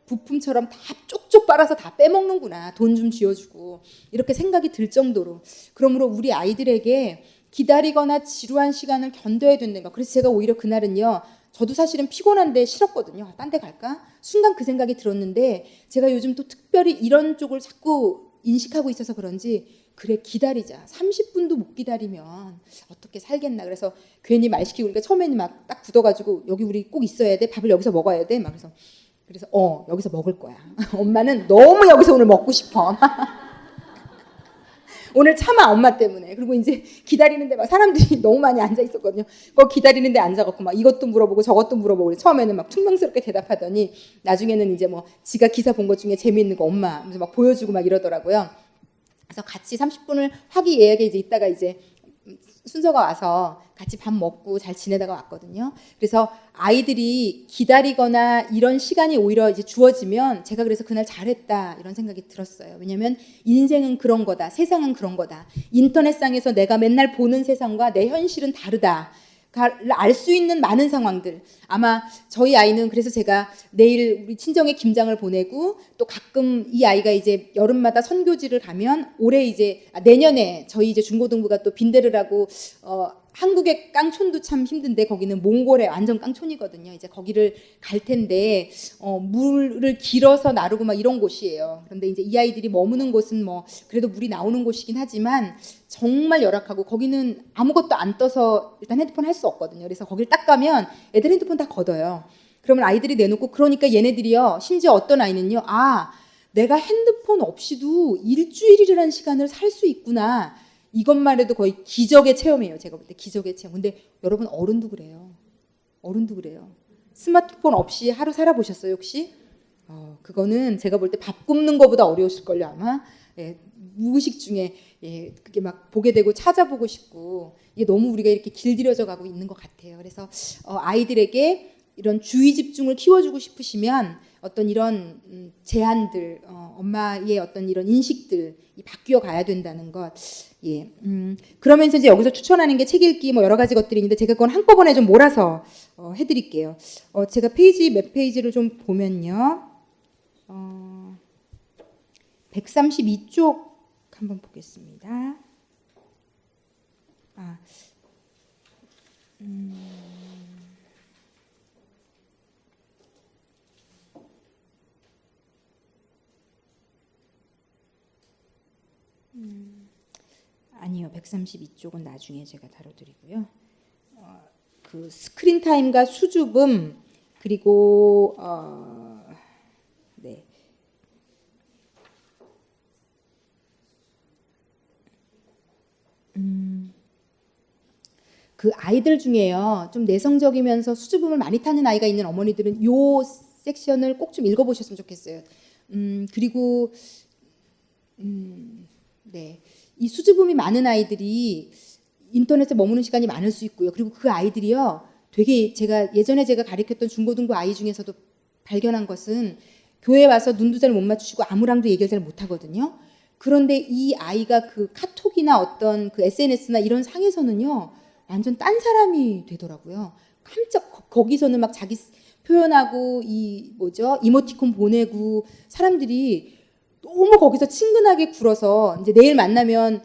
부품처럼 다 쪽쪽 빨아서 다 빼먹는구나. 돈 좀 쥐어주고 이렇게 생각이 들 정도로. 그러므로 우리 아이들에게 기다리거나 지루한 시간을 견뎌야 된다는 거. 그래서 제가 오히려 그날은요. 저도 사실은 피곤한데 싫었거든요. 딴 데 갈까? 순간 그 생각이 들었는데 제가 요즘 또 특별히 이런 쪽을 자꾸 인식하고 있어서 그런지 그래 기다리자. 30분도 못 기다리면 어떻게 살겠나. 그래서 괜히 말 시키고 그러니까 처음에는 막 딱 굳어가지고 여기 우리 꼭 있어야 돼. 밥을 여기서 먹어야 돼. 막 그래서 여기서 먹을 거야. 엄마는 너무 여기서 오늘 먹고 싶어. 오늘 참아 엄마 때문에. 그리고 이제 기다리는데 막 사람들이 너무 많이 앉아 있었거든요. 거기 기다리는데 앉아갖고 막 이것도 물어보고 저것도 물어보고 처음에는 막 퉁명스럽게 대답하더니 나중에는 이제 뭐 지가 기사 본 것 중에 재미있는 거 엄마 하면서 막 보여주고 막 이러더라고요. 그래서 같이 30분을 화기애애하게 이제 있다가 이제 순서가 와서 같이 밥 먹고 잘 지내다가 왔거든요. 그래서 아이들이 기다리거나 이런 시간이 오히려 이제 주어지면 제가 그래서 그날 잘했다 이런 생각이 들었어요. 왜냐하면 인생은 그런 거다. 세상은 그런 거다. 인터넷상에서 내가 맨날 보는 세상과 내 현실은 다르다. 알 수 있는 많은 상황들. 아마 저희 아이는 그래서 제가 내일 우리 친정에 김장을 보내고 또 가끔 이 아이가 이제 여름마다 선교지를 가면 올해 이제 내년에 저희 이제 중고등부가 또 빈대르라고 한국의 깡촌도 참 힘든데 거기는 몽골의 완전 깡촌이거든요. 이제 거기를 갈 텐데 물을 길어서 나르고 막 이런 곳이에요. 그런데 이제 이 아이들이 머무는 곳은 뭐 그래도 물이 나오는 곳이긴 하지만 정말 열악하고 거기는 아무것도 안 떠서 일단 핸드폰 할 수 없거든요. 그래서 거길 딱 가면 애들 핸드폰 다 걷어요. 그러면 아이들이 내놓고 그러니까 얘네들이요. 심지어 어떤 아이는요. 내가 핸드폰 없이도 일주일이라는 시간을 살 수 있구나. 이것만 해도 거의 기적의 체험이에요. 제가 볼 때 기적의 체험. 근데 여러분 어른도 그래요. 어른도 그래요. 스마트폰 없이 하루 살아보셨어요 혹시? 그거는 제가 볼 때 밥 굽는 것보다 어려우실걸요 아마. 예, 무의식 중에 그게 막 보게 되고 찾아보고 싶고 이게 너무 우리가 이렇게 길들여져 가고 있는 것 같아요. 그래서 아이들에게 이런 주의 집중을 키워주고 싶으시면 어떤 이런 제한들, 엄마의 어떤 이런 인식들이 바뀌어 가야 된다는 것. 예. 그러면서 이제 여기서 추천하는 게 책 읽기 뭐 여러 가지 것들이 있는데 제가 그건 한꺼번에 좀 몰아서 해드릴게요. 제가 몇 페이지를 좀 보면요. 132쪽 한번 보겠습니다. 아니요. 132쪽은 나중에 제가 다뤄드리고요. 그 스크린 타임과 수줍음 그리고 네. 그 아이들 중에요. 좀 내성적이면서 수줍음을 많이 타는 아이가 있는 어머니들은 요 섹션을 꼭 좀 읽어보셨으면 좋겠어요. 그리고 네. 이 수줍음이 많은 아이들이 인터넷에 머무는 시간이 많을 수 있고요. 그리고 그 아이들이요. 되게 예전에 제가 가르쳤던 중고등부 아이 중에서도 발견한 것은 교회 와서 눈도 잘 못 맞추시고 아무랑도 얘기를 잘 못하거든요. 그런데 이 아이가 그 카톡이나 어떤 그 SNS나 이런 상에서는요. 완전 딴 사람이 되더라고요. 깜짝 거기서는 막 자기 표현하고 이모티콘 보내고 사람들이 너무 거기서 친근하게 굴어서 이제 내일 만나면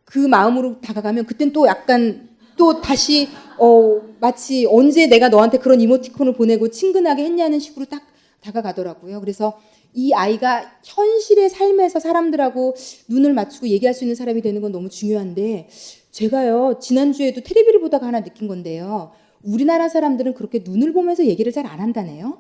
그 마음으로 다가가면 그땐 또 약간 또 다시 마치 언제 내가 너한테 그런 이모티콘을 보내고 친근하게 했냐는 식으로 딱 다가가더라고요. 그래서 이 아이가 현실의 삶에서 사람들하고 눈을 맞추고 얘기할 수 있는 사람이 되는 건 너무 중요한데 제가요 지난주에도 텔레비를 보다가 하나 느낀 건데요. 우리나라 사람들은 그렇게 눈을 보면서 얘기를 잘 안 한다네요.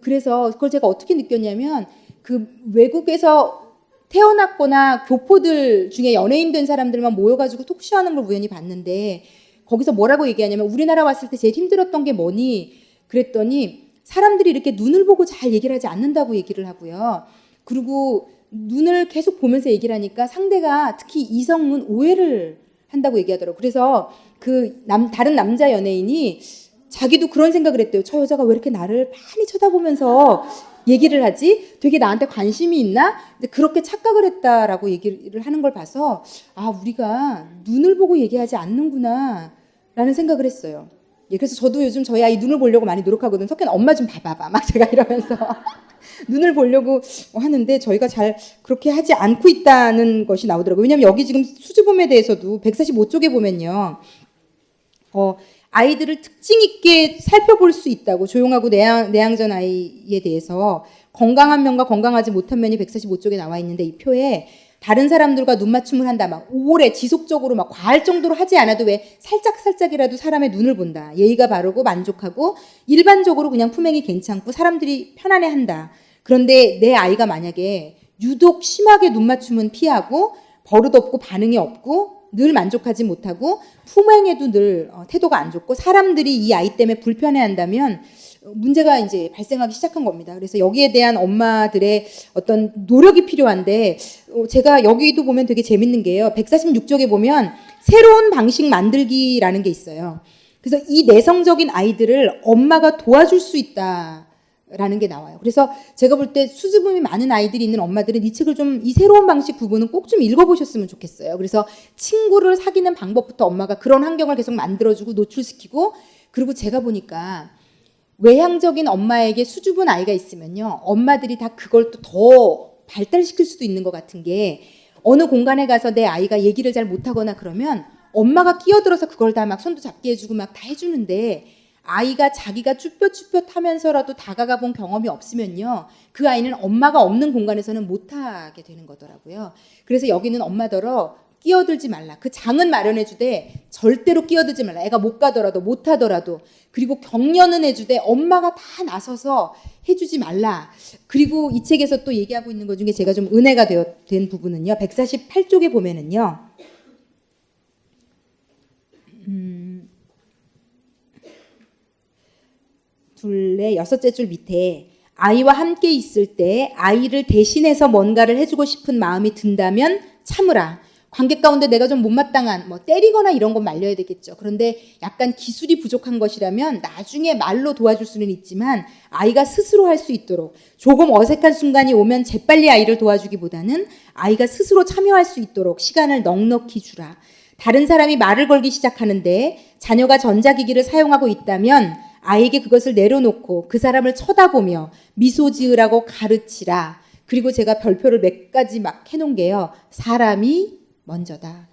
그래서 그걸 제가 어떻게 느꼈냐면 그 외국에서 태어났거나 교포들 중에 연예인 된 사람들만 모여가지고 톡쇼하는 걸 우연히 봤는데 거기서 뭐라고 얘기하냐면 우리나라 왔을 때 제일 힘들었던 게 뭐니 그랬더니 사람들이 이렇게 눈을 보고 잘 얘기를 하지 않는다고 얘기를 하고요. 그리고 눈을 계속 보면서 얘기를 하니까 상대가 특히 이성은 오해를 한다고 얘기하더라고요. 그래서 다른 남자 연예인이 자기도 그런 생각을 했대요. 저 여자가 왜 이렇게 나를 많이 쳐다보면서 얘기를 하지? 되게 나한테 관심이 있나? 근데 그렇게 착각을 했다라고 얘기를 하는 걸 봐서 아, 우리가 눈을 보고 얘기하지 않는구나 라는 생각을 했어요. 예, 그래서 저도 요즘 저희 아이 눈을 보려고 많이 노력하거든요. 석현 엄마 좀 봐봐봐 막 제가 이러면서 눈을 보려고 하는데 저희가 잘 그렇게 하지 않고 있다는 것이 나오더라고요. 왜냐하면 여기 지금 수주범에 대해서도 145쪽에 보면요. 아이들을 특징 있게 살펴볼 수 있다고, 조용하고 내향전 아이에 대해서 건강한 면과 건강하지 못한 면이 145쪽에 나와 있는데, 이 표에 다른 사람들과 눈 맞춤을 한다, 막 오래 지속적으로 막 과할 정도로 하지 않아도 왜 살짝살짝이라도 사람의 눈을 본다, 예의가 바르고 만족하고 일반적으로 그냥 품행이 괜찮고 사람들이 편안해한다. 그런데 내 아이가 만약에 유독 심하게 눈 맞춤은 피하고 버릇 없고 반응이 없고 늘 만족하지 못하고 품행에도 늘 태도가 안 좋고 사람들이 이 아이 때문에 불편해한다면 문제가 이제 발생하기 시작한 겁니다. 그래서 여기에 대한 엄마들의 어떤 노력이 필요한데, 제가 여기도 보면 되게 재밌는 게요. 146쪽에 보면 새로운 방식 만들기라는 게 있어요. 그래서 이 내성적인 아이들을 엄마가 도와줄 수 있다 라는 게 나와요. 그래서 제가 볼 때 수줍음이 많은 아이들이 있는 엄마들은 이 책을 좀, 이 새로운 방식 부분은 꼭 좀 읽어보셨으면 좋겠어요. 그래서 친구를 사귀는 방법부터 엄마가 그런 환경을 계속 만들어주고 노출시키고, 그리고 제가 보니까 외향적인 엄마에게 수줍은 아이가 있으면요, 엄마들이 다 그걸 또 더 발달시킬 수도 있는 것 같은 게, 어느 공간에 가서 내 아이가 얘기를 잘 못하거나 그러면 엄마가 끼어들어서 그걸 다 막 손도 잡게 해주고 막 다 해주는데, 아이가 자기가 쭈뼛쭈뼛하면서라도 다가가 본 경험이 없으면요, 그 아이는 엄마가 없는 공간에서는 못하게 되는 거더라고요. 그래서 여기는 엄마더러 끼어들지 말라. 그 장은 마련해 주되 절대로 끼어들지 말라. 애가 못 가더라도 못하더라도. 그리고 격려는 해주되 엄마가 다 나서서 해주지 말라. 그리고 이 책에서 또 얘기하고 있는 것 중에 제가 좀 은혜가 된 부분은요, 148쪽에 보면은요, 둘레 여섯째 줄 밑에 아이와 함께 있을 때 아이를 대신해서 뭔가를 해주고 싶은 마음이 든다면 참으라. 관계 가운데 내가 좀 못마땅한, 뭐 때리거나 이런 건 말려야 되겠죠. 그런데 약간 기술이 부족한 것이라면 나중에 말로 도와줄 수는 있지만 아이가 스스로 할 수 있도록, 조금 어색한 순간이 오면 재빨리 아이를 도와주기보다는 아이가 스스로 참여할 수 있도록 시간을 넉넉히 주라. 다른 사람이 말을 걸기 시작하는데 자녀가 전자기기를 사용하고 있다면 아이에게 그것을 내려놓고 그 사람을 쳐다보며 미소 지으라고 가르치라. 그리고 제가 별표를 몇 가지 막 해놓은 게요, 사람이 먼저다.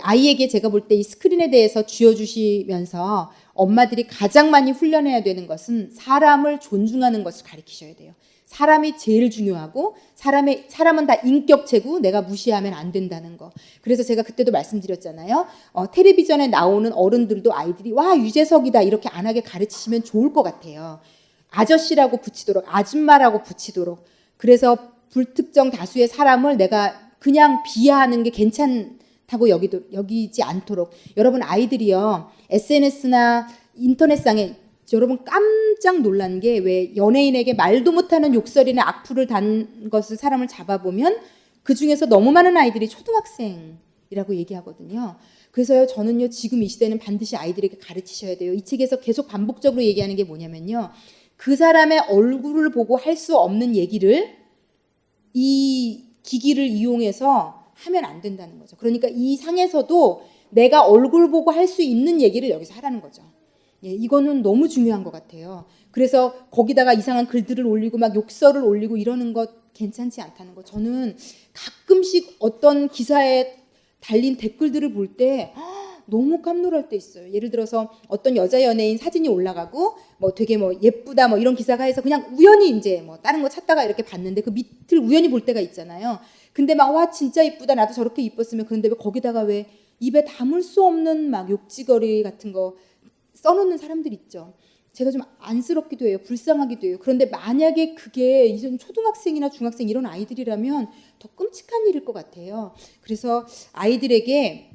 아이에게 제가 볼 때 이 스크린에 대해서 쥐어주시면서 엄마들이 가장 많이 훈련해야 되는 것은 사람을 존중하는 것을 가르치셔야 돼요. 사람이 제일 중요하고 사람은 다 인격체고 내가 무시하면 안 된다는 거. 그래서 제가 그때도 말씀드렸잖아요. 텔레비전에 나오는 어른들도 아이들이 와 유재석이다 이렇게 안 하게 가르치시면 좋을 것 같아요. 아저씨라고 붙이도록, 아줌마라고 붙이도록. 그래서 불특정 다수의 사람을 내가 그냥 비하하는 게 괜찮다고 여기지 않도록. 여러분 아이들이요, SNS나 인터넷상에 여러분 깜짝 놀란 게, 왜 연예인에게 말도 못하는 욕설이나 악플을 단 것을 사람을 잡아보면 그 중에서 너무 많은 아이들이 초등학생이라고 얘기하거든요. 그래서요, 저는요, 지금 이 시대는 반드시 아이들에게 가르치셔야 돼요. 이 책에서 계속 반복적으로 얘기하는 게 뭐냐면요, 그 사람의 얼굴을 보고 할 수 없는 얘기를 이 기기를 이용해서 하면 안 된다는 거죠. 그러니까 이 상에서도 내가 얼굴 보고 할 수 있는 얘기를 여기서 하라는 거죠. 예, 이거는 너무 중요한 것 같아요. 그래서 거기다가 이상한 글들을 올리고 막 욕설을 올리고 이러는 것 괜찮지 않다는 거. 저는 가끔씩 어떤 기사에 달린 댓글들을 볼 때 너무 깜놀할 때 있어요. 예를 들어서 어떤 여자 연예인 사진이 올라가고 뭐 되게 뭐 예쁘다 뭐 이런 기사가 해서 그냥 우연히 이제 뭐 다른 거 찾다가 이렇게 봤는데 그 밑을 우연히 볼 때가 있잖아요. 근데 막 와 진짜 이쁘다, 나도 저렇게 이뻤으면. 그런데 왜 거기다가 왜 입에 담을 수 없는 막 욕지거리 같은 거 써놓는 사람들 있죠. 제가 좀 안쓰럽기도 해요. 불쌍하기도 해요. 그런데 만약에 그게 이전 초등학생이나 중학생 이런 아이들이라면 더 끔찍한 일일 것 같아요. 그래서 아이들에게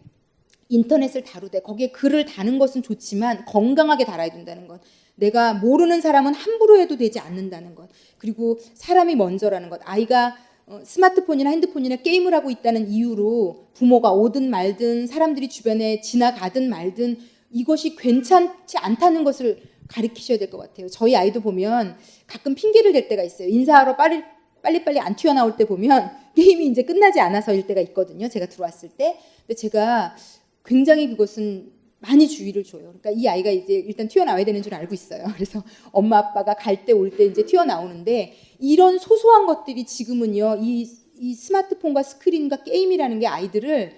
인터넷을 다루되 거기에 글을 다는 것은 좋지만 건강하게 달아야 된다는 것. 내가 모르는 사람은 함부로 해도 되지 않는다는 것. 그리고 사람이 먼저라는 것. 아이가 스마트폰이나 핸드폰이나 게임을 하고 있다는 이유로 부모가 오든 말든 사람들이 주변에 지나가든 말든 이것이 괜찮지 않다는 것을 가르치셔야 될 것 같아요. 저희 아이도 보면 가끔 핑계를 댈 때가 있어요. 인사하러 빨리빨리 안 튀어나올 때 보면 게임이 이제 끝나지 않아서일 때가 있거든요. 제가 들어왔을 때. 근데 제가 굉장히 그것은 많이 주의를 줘요. 그러니까 이 아이가 이제 일단 튀어나와야 되는 줄 알고 있어요. 그래서 엄마 아빠가 갈 때 올 때 이제 튀어나오는데 이런 소소한 것들이 지금은요. 이 스마트폰과 스크린과 게임이라는 게 아이들을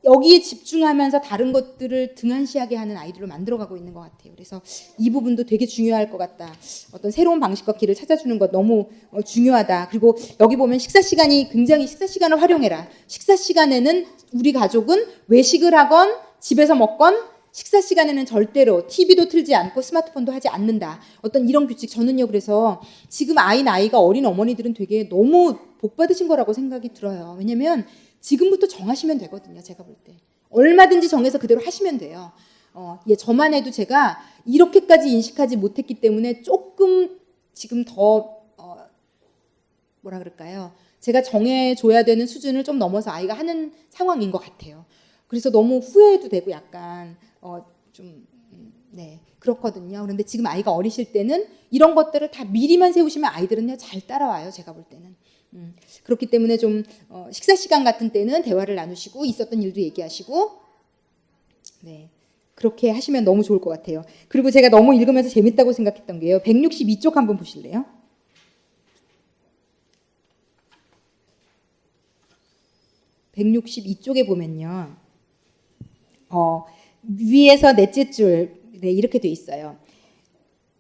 여기에 집중하면서 다른 것들을 등한시하게 하는 아이들로 만들어가고 있는 것 같아요. 그래서 이 부분도 되게 중요할 것 같다. 어떤 새로운 방식과 길을 찾아주는 것 너무 중요하다. 그리고 여기 보면 식사 시간이 굉장히 식사 시간을 활용해라. 식사 시간에는 우리 가족은 외식을 하건 집에서 먹건 식사 시간에는 절대로 TV도 틀지 않고 스마트폰도 하지 않는다. 어떤 이런 규칙 저는요. 그래서 지금 나이가 어린 어머니들은 되게 너무 복 받으신 거라고 생각이 들어요. 왜냐면 지금부터 정하시면 되거든요. 제가 볼 때. 얼마든지 정해서 그대로 하시면 돼요. 저만 해도 제가 이렇게까지 인식하지 못했기 때문에 조금 지금 더 뭐라 그럴까요? 제가 정해줘야 되는 수준을 좀 넘어서 아이가 하는 상황인 것 같아요. 그래서 너무 후회해도 되고 약간 네 그렇거든요. 그런데 지금 아이가 어리실 때는 이런 것들을 다 미리만 세우시면 아이들은요 잘 따라와요. 제가 볼 때는. 그렇기 때문에 좀 식사 시간 같은 때는 대화를 나누시고 있었던 일도 얘기하시고 네 그렇게 하시면 너무 좋을 것 같아요. 그리고 제가 너무 읽으면서 재밌다고 생각했던 게요. 162쪽 한번 보실래요? (162쪽에) 보면요. 위에서 넷째 줄 네, 이렇게 돼 있어요.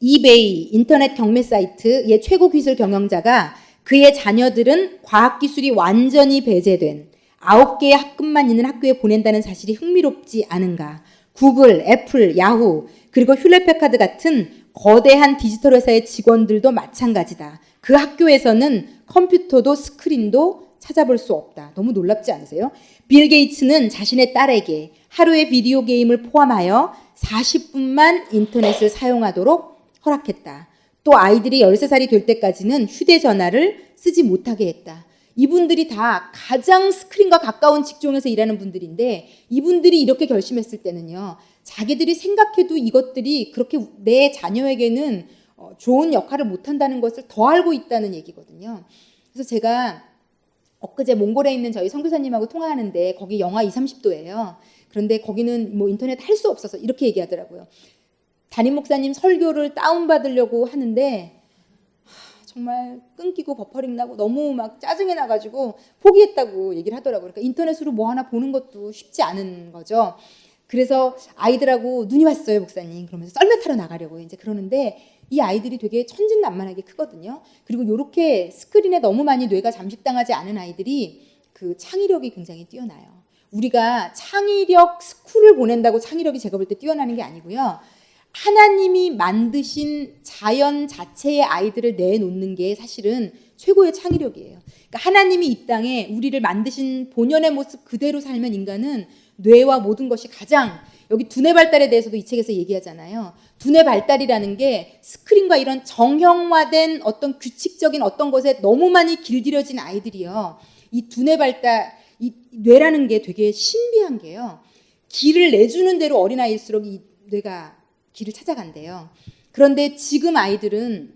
이베이 인터넷 경매 사이트의 최고 기술 경영자가 그의 자녀들은 과학기술이 완전히 배제된 9개의 학급만 있는 학교에 보낸다는 사실이 흥미롭지 않은가. 구글, 애플, 야후, 그리고 휴렛패카드 같은 거대한 디지털 회사의 직원들도 마찬가지다. 그 학교에서는 컴퓨터도 스크린도 찾아볼 수 없다. 너무 놀랍지 않으세요? 빌 게이츠는 자신의 딸에게 하루의 비디오 게임을 포함하여 40분만 인터넷을 사용하도록 허락했다. 또 아이들이 13살이 될 때까지는 휴대전화를 쓰지 못하게 했다. 이분들이 다 가장 스크린과 가까운 직종에서 일하는 분들인데 이분들이 이렇게 결심했을 때는요. 자기들이 생각해도 이것들이 그렇게 내 자녀에게는 좋은 역할을 못한다는 것을 더 알고 있다는 얘기거든요. 그래서 제가 엊그제 몽골에 있는 저희 선교사님하고 통화하는데 거기 영하 20, 30도예요. 그런데 거기는 뭐 인터넷 할 수 없어서 이렇게 얘기하더라고요. 담임 목사님 설교를 다운받으려고 하는데 정말 끊기고 버퍼링 나고 너무 막 짜증이 나가지고 포기했다고 얘기를 하더라고요. 그러니까 인터넷으로 뭐 하나 보는 것도 쉽지 않은 거죠. 그래서 아이들하고 눈이 왔어요, 목사님. 그러면서 썰매 타러 나가려고 이제 그러는데 이 아이들이 되게 천진난만하게 크거든요. 그리고 이렇게 스크린에 너무 많이 뇌가 잠식당하지 않은 아이들이 그 창의력이 굉장히 뛰어나요. 우리가 창의력 스쿨을 보낸다고 창의력이 제가 볼 때 뛰어나는 게 아니고요. 하나님이 만드신 자연 자체의 아이들을 내놓는 게 사실은 최고의 창의력이에요. 그러니까 하나님이 이 땅에 우리를 만드신 본연의 모습 그대로 살면 인간은 뇌와 모든 것이 가장 여기 두뇌 발달에 대해서도 이 책에서 얘기하잖아요. 두뇌 발달이라는 게 스크린과 이런 정형화된 어떤 규칙적인 어떤 것에 너무 많이 길들여진 아이들이요. 이 두뇌 발달, 이 뇌라는 게 되게 신비한 게요. 길을 내주는 대로 어린아이일수록 이 뇌가 길을 찾아간대요. 그런데 지금 아이들은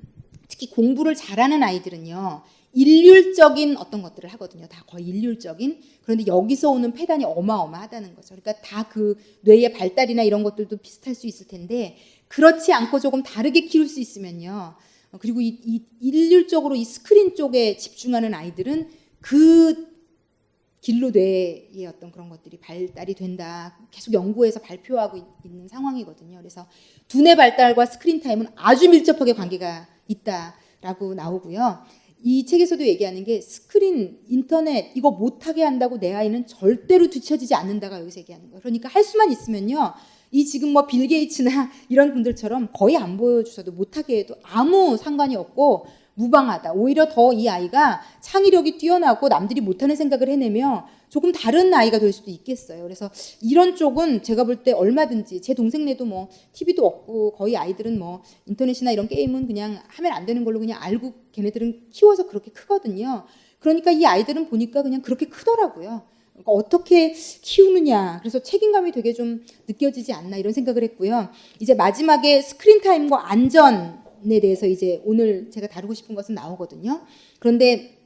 특히 공부를 잘하는 아이들은요. 일률적인 어떤 것들을 하거든요. 다 거의 일률적인. 그런데 여기서 오는 패단이 어마어마하다는 거죠. 그러니까 다 그 뇌의 발달이나 이런 것들도 비슷할 수 있을 텐데 그렇지 않고 조금 다르게 키울 수 있으면요. 그리고 이 일률적으로 이 스크린 쪽에 집중하는 아이들은 그 길로 뇌의 어떤 그런 것들이 발달이 된다. 계속 연구해서 발표하고 있는 상황이거든요. 그래서 두뇌 발달과 스크린 타임은 아주 밀접하게 관계가 있다라고 나오고요. 이 책에서도 얘기하는 게 스크린, 인터넷 이거 못하게 한다고 내 아이는 절대로 뒤처지지 않는다가 여기서 얘기하는 거예요. 그러니까 할 수만 있으면요. 이 지금 뭐 빌 게이츠나 이런 분들처럼 거의 안 보여주셔도 못하게 해도 아무 상관이 없고 무방하다. 오히려 더 이 아이가 창의력이 뛰어나고 남들이 못하는 생각을 해내며 조금 다른 아이가 될 수도 있겠어요. 그래서 이런 쪽은 제가 볼 때 얼마든지 제 동생네도 뭐 TV도 없고 거의 아이들은 뭐 인터넷이나 이런 게임은 그냥 하면 안 되는 걸로 그냥 알고 걔네들은 키워서 그렇게 크거든요. 그러니까 이 아이들은 보니까 그냥 그렇게 크더라고요. 그러니까 어떻게 키우느냐. 그래서 책임감이 되게 좀 느껴지지 않나 이런 생각을 했고요. 이제 마지막에 스크린 타임과 안전에 대해서 이제 오늘 제가 다루고 싶은 것은 나오거든요. 그런데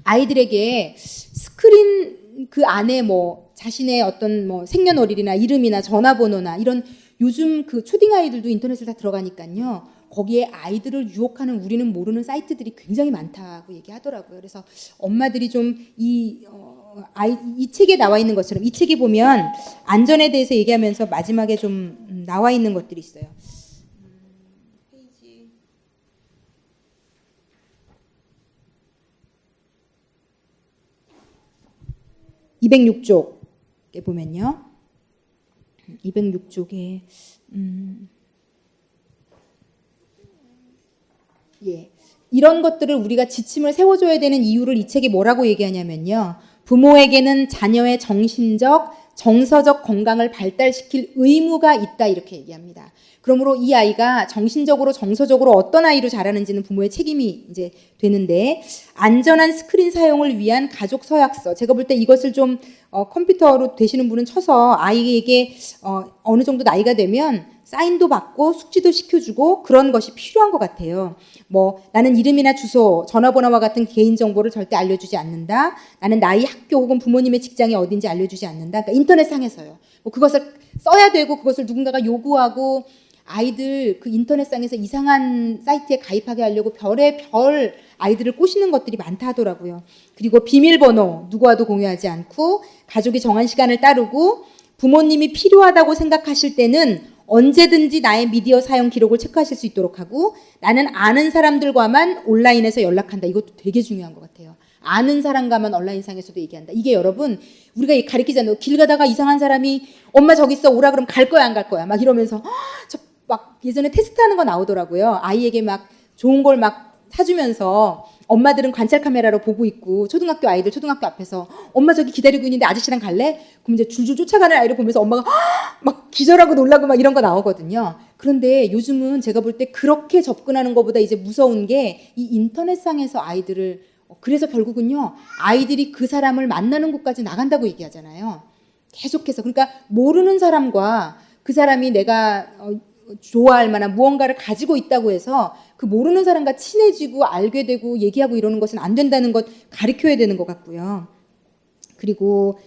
아이들에게 스크린 그 안에 뭐 자신의 어떤 뭐 생년월일이나 이름이나 전화번호나 이런 요즘 그 초딩 아이들도 인터넷에 다 들어가니까요. 거기에 아이들을 유혹하는 우리는 모르는 사이트들이 굉장히 많다고 얘기하더라고요. 그래서 엄마들이 좀 이 책에 나와 있는 것처럼 이 책에 보면 안전에 대해서 얘기하면서 마지막에 좀 나와 있는 것들이 있어요. 페이지 206쪽에 보면요. 206쪽에 예. 이런 것들을 우리가 지침을 세워줘야 되는 이유를 이 책이 뭐라고 얘기하냐면요. 부모에게는 자녀의 정신적, 정서적 건강을 발달시킬 의무가 있다 이렇게 얘기합니다. 그러므로 이 아이가 정신적으로, 정서적으로 어떤 아이로 자라는지는 부모의 책임이 이제 되는데 안전한 스크린 사용을 위한 가족 서약서. 제가 볼 때 이것을 좀 컴퓨터로 되시는 분은 쳐서 아이에게 어느 정도 나이가 되면 사인도 받고 숙지도 시켜주고 그런 것이 필요한 것 같아요. 뭐 나는 이름이나 주소, 전화번호와 같은 개인정보를 절대 알려주지 않는다. 나는 나이, 학교 혹은 부모님의 직장이 어딘지 알려주지 않는다. 그러니까 인터넷상에서요. 뭐 그것을 써야 되고 그것을 누군가가 요구하고 아이들 그 인터넷상에서 이상한 사이트에 가입하게 하려고 별의별 아이들을 꼬시는 것들이 많다 하더라고요. 그리고 비밀번호 누구와도 공유하지 않고 가족이 정한 시간을 따르고 부모님이 필요하다고 생각하실 때는 언제든지 나의 미디어 사용 기록을 체크하실 수 있도록 하고 나는 아는 사람들과만 온라인에서 연락한다. 이것도 되게 중요한 것 같아요. 아는 사람과만 온라인상에서도 얘기한다. 이게 여러분 우리가 가르치잖아요. 길 가다가 이상한 사람이 엄마 저기 있어 오라 그러면 갈 거야 안 갈 거야 막 이러면서 저 막 예전에 테스트하는 거 나오더라고요. 아이에게 막 좋은 걸 막 사주면서 엄마들은 관찰 카메라로 보고 있고 초등학교 아이들 초등학교 앞에서 엄마 저기 기다리고 있는데 아저씨랑 갈래? 그럼 이제 줄줄 쫓아가는 아이를 보면서 엄마가 막 기절하고 놀라고 막 이런 거 나오거든요. 그런데 요즘은 제가 볼 때 그렇게 접근하는 것보다 이제 무서운 게 이 인터넷상에서 아이들을 그래서 결국은요 아이들이 그 사람을 만나는 곳까지 나간다고 얘기하잖아요. 계속해서 그러니까 모르는 사람과 그 사람이 내가 좋아할 만한 무언가를 가지고 있다고 해서 그 모르는 사람과 친해지고 알게 되고 얘기하고 이러는 것은 안 된다는 것 가르쳐야 되는 것 같고요. 그리고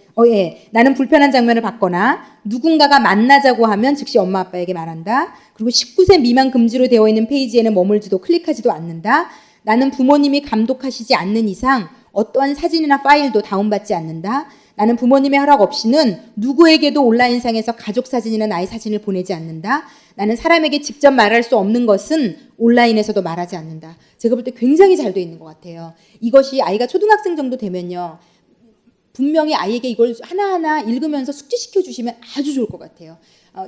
나는 불편한 장면을 봤거나 누군가가 만나자고 하면 즉시 엄마 아빠에게 말한다. 그리고 19세 미만 금지로 되어 있는 페이지에는 머물지도 클릭하지도 않는다. 나는 부모님이 감독하시지 않는 이상 어떠한 사진이나 파일도 다운받지 않는다. 나는 부모님의 허락 없이는 누구에게도 온라인상에서 가족 사진이나 나의 사진을 보내지 않는다. 나는 사람에게 직접 말할 수 없는 것은 온라인에서도 말하지 않는다. 제가 볼 때 굉장히 잘 돼 있는 것 같아요. 이것이 아이가 초등학생 정도 되면요. 분명히 아이에게 이걸 하나하나 읽으면서 숙지시켜 주시면 아주 좋을 것 같아요.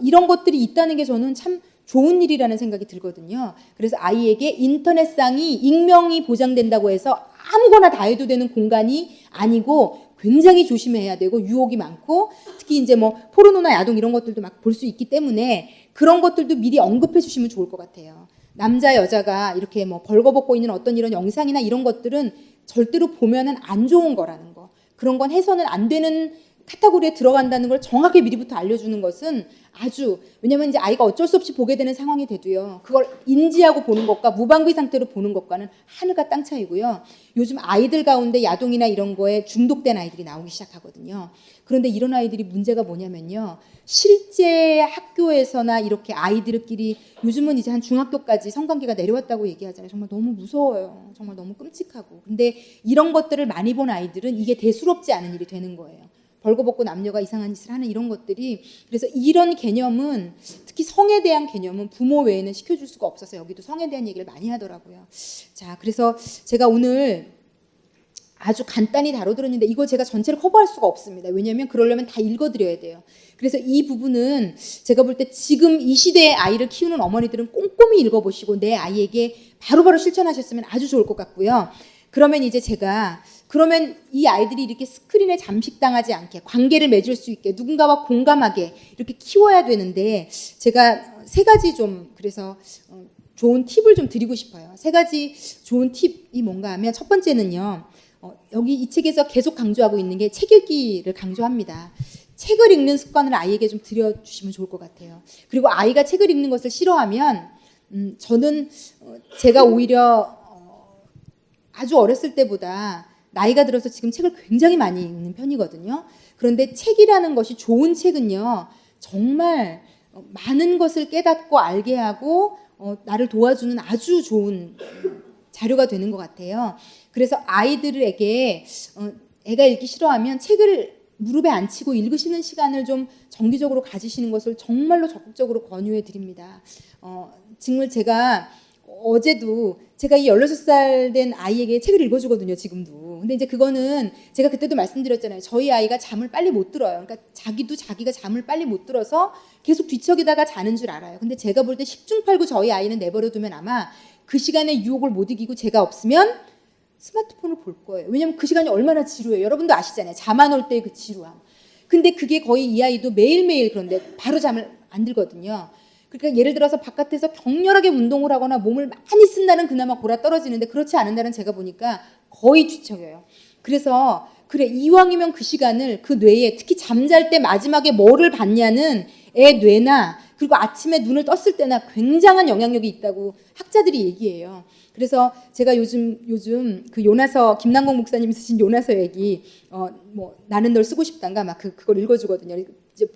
이런 것들이 있다는 게 저는 참 좋은 일이라는 생각이 들거든요. 그래서 아이에게 인터넷상이 익명이 보장된다고 해서 아무거나 다 해도 되는 공간이 아니고 굉장히 조심해야 되고 유혹이 많고 특히 이제 뭐 포르노나 야동 이런 것들도 막 볼 수 있기 때문에 그런 것들도 미리 언급해 주시면 좋을 것 같아요. 남자 여자가 이렇게 뭐 벌거벗고 있는 어떤 이런 영상이나 이런 것들은 절대로 보면은 안 좋은 거라는 거. 그런 건 해서는 안 되는 카테고리에 들어간다는 걸 정확하게 미리부터 알려주는 것은 아주 왜냐면 이제 아이가 어쩔 수 없이 보게 되는 상황이 돼도요. 그걸 인지하고 보는 것과 무방비 상태로 보는 것과는 하늘과 땅 차이고요. 요즘 아이들 가운데 야동이나 이런 거에 중독된 아이들이 나오기 시작하거든요. 그런데 이런 아이들이 문제가 뭐냐면요. 실제 학교에서나 이렇게 아이들끼리 요즘은 이제 한 중학교까지 성관계가 내려왔다고 얘기하잖아요. 정말 너무 무서워요. 정말 너무 끔찍하고. 근데 이런 것들을 많이 본 아이들은 이게 대수롭지 않은 일이 되는 거예요. 벌거벗고 남녀가 이상한 짓을 하는 이런 것들이 그래서 이런 개념은 특히 성에 대한 개념은 부모 외에는 시켜줄 수가 없어서 여기도 성에 대한 얘기를 많이 하더라고요. 자, 그래서 제가 오늘 아주 간단히 다뤄드렸는데 이거 제가 전체를 커버할 수가 없습니다. 왜냐하면 그러려면 다 읽어드려야 돼요. 그래서 이 부분은 제가 볼 때 지금 이 시대의 아이를 키우는 어머니들은 꼼꼼히 읽어보시고 내 아이에게 바로바로 실천하셨으면 아주 좋을 것 같고요. 그러면 이제 제가 그러면 이 아이들이 이렇게 스크린에 잠식당하지 않게 관계를 맺을 수 있게 누군가와 공감하게 이렇게 키워야 되는데 제가 세 가지 좀 그래서 좋은 팁을 좀 드리고 싶어요. 세 가지 좋은 팁이 뭔가 하면 첫 번째는요. 여기 이 책에서 계속 강조하고 있는 게 책 읽기를 강조합니다. 책을 읽는 습관을 아이에게 좀 들여주시면 좋을 것 같아요. 그리고 아이가 책을 읽는 것을 싫어하면 저는 제가 오히려 아주 어렸을 때보다 나이가 들어서 지금 책을 굉장히 많이 읽는 편이거든요. 그런데 책이라는 것이 좋은 책은요. 정말 많은 것을 깨닫고 알게 하고 나를 도와주는 아주 좋은 자료가 되는 것 같아요. 그래서 아이들에게 애가 읽기 싫어하면 책을 무릎에 앉히고 읽으시는 시간을 좀 정기적으로 가지시는 것을 정말로 적극적으로 권유해 드립니다. 정말 제가 어제도 제가 이 16살 된 아이에게 책을 읽어주거든요, 지금도. 근데 이제 그거는 제가 그때도 말씀드렸잖아요. 저희 아이가 잠을 빨리 못 들어요. 그러니까 자기가 잠을 빨리 못 들어서 계속 뒤척이다가 자는 줄 알아요. 근데 제가 볼 때 10중 8구 저희 아이는 내버려 두면 아마 그 시간에 유혹을 못 이기고 제가 없으면 스마트폰을 볼 거예요. 왜냐면 그 시간이 얼마나 지루해요. 여러분도 아시잖아요. 잠 안 올 때 그 지루함. 근데 그게 거의 이 아이도 매일매일 그런데 바로 잠을 안 들거든요. 그러니까 예를 들어서 바깥에서 격렬하게 운동을 하거나 몸을 많이 쓴 날은 그나마 골아 떨어지는데 그렇지 않은 날은 제가 보니까 거의 뒤척여요. 그래서 그래 이왕이면 그 시간을 그 뇌에 특히 잠잘 때 마지막에 뭐를 봤냐는 애 뇌나 그리고 아침에 눈을 떴을 때나 굉장한 영향력이 있다고 학자들이 얘기해요. 그래서 제가 요즘 그 요나서 김남국 목사님이 쓰신 요나서 얘기 나는 널 쓰고 싶단가 막 그걸 읽어주거든요. 이제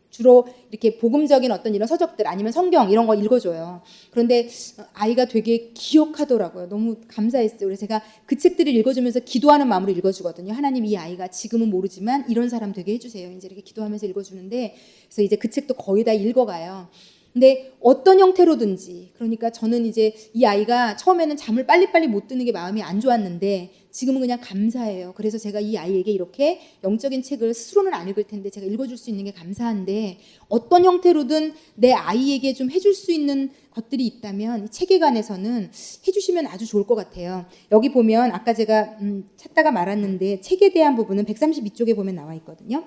주로 이렇게 복음적인 어떤 이런 서적들 아니면 성경 이런 거 읽어줘요. 그런데 아이가 되게 기억하더라고요. 너무 감사했어요. 그래서 제가 그 책들을 읽어주면서 기도하는 마음으로 읽어주거든요. 하나님 이 아이가 지금은 모르지만 이런 사람 되게 해주세요. 이제 이렇게 기도하면서 읽어주는데 그래서 이제 그 책도 거의 다 읽어가요. 근데 어떤 형태로든지 그러니까 저는 이제 이 아이가 처음에는 잠을 빨리빨리 못 드는 게 마음이 안 좋았는데 지금은 그냥 감사해요. 그래서 제가 이 아이에게 이렇게 영적인 책을 스스로는 안 읽을 텐데 제가 읽어줄 수 있는 게 감사한데 어떤 형태로든 내 아이에게 좀 해줄 수 있는 것들이 있다면 이 책에 관해서는 해주시면 아주 좋을 것 같아요. 여기 보면 아까 제가 찾다가 말았는데 책에 대한 부분은 132쪽에 보면 나와 있거든요.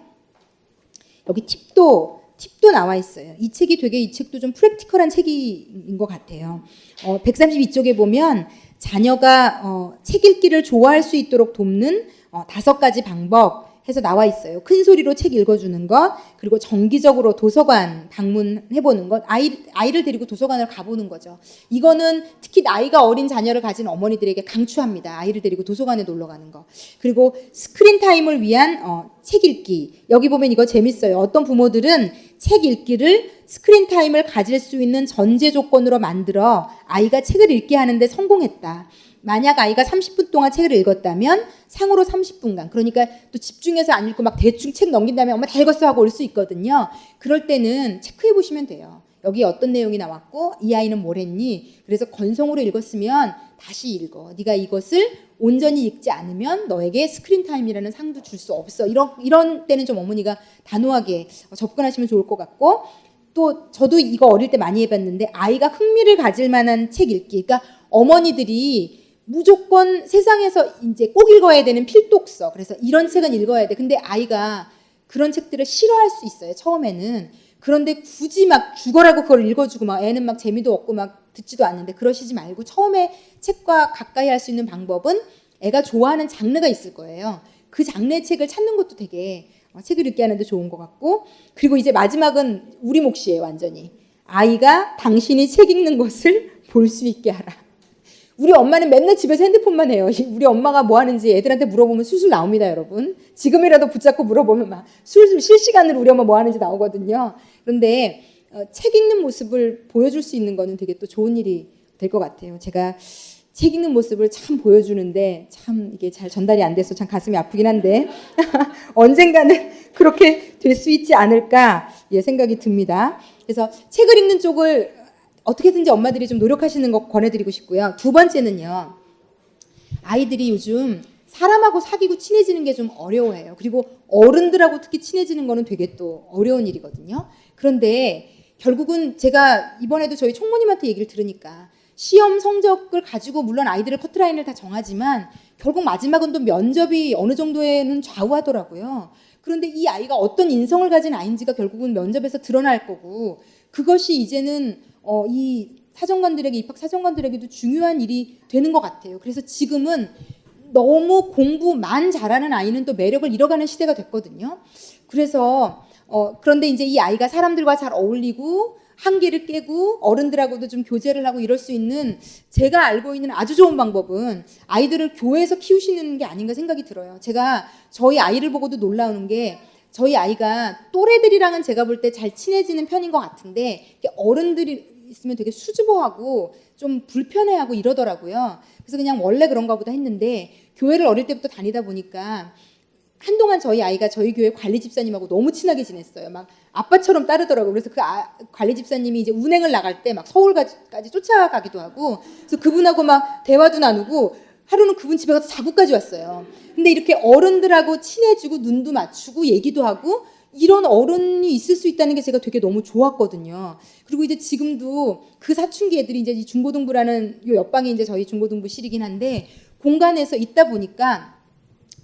여기 팁도 나와 있어요. 이 책도 좀 프랙티컬한 책인 것 같아요. 132쪽에 보면 자녀가 책 읽기를 좋아할 수 있도록 돕는 5가지 방법 해서 나와 있어요. 큰 소리로 책 읽어주는 것, 그리고 정기적으로 도서관 방문해보는 것, 아이를 데리고 도서관을 가보는 거죠. 이거는 특히 나이가 어린 자녀를 가진 어머니들에게 강추합니다. 아이를 데리고 도서관에 놀러 가는 거. 그리고 스크린 타임을 위한 책 읽기. 여기 보면 이거 재밌어요. 어떤 부모들은 책 읽기를 스크린 타임을 가질 수 있는 전제 조건으로 만들어 아이가 책을 읽게 하는데 성공했다. 만약 아이가 30분 동안 책을 읽었다면 상으로 30분간 그러니까 또 집중해서 안 읽고 막 대충 책 넘긴 다음에 엄마 다 읽었어 하고 올 수 있거든요. 그럴 때는 체크해 보시면 돼요. 여기 어떤 내용이 나왔고 이 아이는 뭘 했니? 그래서 건성으로 읽었으면 다시 읽어. 네가 이것을 온전히 읽지 않으면 너에게 스크린 타임이라는 상도 줄 수 없어. 이런 때는 좀 어머니가 단호하게 접근하시면 좋을 것 같고 또 저도 이거 어릴 때 많이 해봤는데 아이가 흥미를 가질 만한 책 읽기. 그러니까 어머니들이 무조건 세상에서 이제 꼭 읽어야 되는 필독서. 그래서 이런 책은 읽어야 돼. 근데 아이가 그런 책들을 싫어할 수 있어요. 처음에는. 그런데 굳이 막 죽어라고 그걸 읽어주고 막 애는 막 재미도 없고 막 듣지도 않는데 그러시지 말고 처음에 책과 가까이 할 수 있는 방법은 애가 좋아하는 장르가 있을 거예요. 그 장르의 책을 찾는 것도 되게 책을 읽게 하는데 좋은 것 같고 그리고 이제 마지막은 우리 몫이에요. 완전히. 아이가 당신이 책 읽는 것을 볼 수 있게 하라. 우리 엄마는 맨날 집에서 핸드폰만 해요. 우리 엄마가 뭐 하는지 애들한테 물어보면 술술 나옵니다, 여러분. 지금이라도 붙잡고 물어보면 막 술술 실시간으로 우리 엄마 뭐 하는지 나오거든요. 그런데 책 읽는 모습을 보여줄 수 있는 거는 되게 또 좋은 일이 될 것 같아요. 제가 책 읽는 모습을 참 보여주는데 참 이게 잘 전달이 안 돼서 참 가슴이 아프긴 한데 언젠가는 그렇게 될 수 있지 않을까 생각이 듭니다. 그래서 책을 읽는 쪽을 어떻게든지 엄마들이 좀 노력하시는 거 권해드리고 싶고요. 두 번째는요. 아이들이 요즘 사람하고 사귀고 친해지는 게 좀 어려워해요. 그리고 어른들하고 특히 친해지는 거는 되게 또 어려운 일이거든요. 그런데 결국은 제가 이번에도 저희 총무님한테 얘기를 들으니까 시험 성적을 가지고 물론 아이들의 커트라인을 다 정하지만 결국 마지막은 또 면접이 어느 정도에는 좌우하더라고요. 그런데 이 아이가 어떤 인성을 가진 아이인지가 결국은 면접에서 드러날 거고 그것이 이제는 이 사정관들에게 입학 사정관들에게도 중요한 일이 되는 것 같아요. 그래서 지금은 너무 공부만 잘하는 아이는 또 매력을 잃어가는 시대가 됐거든요. 그래서 그런데 이제 이 아이가 사람들과 잘 어울리고 한계를 깨고 어른들하고도 좀 교제를 하고 이럴 수 있는 제가 알고 있는 아주 좋은 방법은 아이들을 교회에서 키우시는 게 아닌가 생각이 들어요. 제가 저희 아이를 보고도 놀라우는 게 저희 아이가 또래들이랑은 제가 볼 때 잘 친해지는 편인 것 같은데 어른들이 있으면 되게 수줍어하고 좀 불편해하고 이러더라고요. 그래서 그냥 원래 그런가 보다 했는데 교회를 어릴 때부터 다니다 보니까 한동안 저희 아이가 저희 교회 관리 집사님하고 너무 친하게 지냈어요. 막 아빠처럼 따르더라고요. 그래서 그 관리 집사님이 이제 운행을 나갈 때 막 서울까지 쫓아가기도 하고, 그래서 그분하고 막 대화도 나누고 하루는 그분 집에 가서 자고까지 왔어요. 근데 이렇게 어른들하고 친해지고 눈도 맞추고 얘기도 하고 이런 어른이 있을 수 있다는 게 제가 되게 너무 좋았거든요. 그리고 이제 지금도 그 사춘기 애들이 이제 중고등부라는 요 옆방이 이제 저희 중고등부실이긴 한데 공간에서 있다 보니까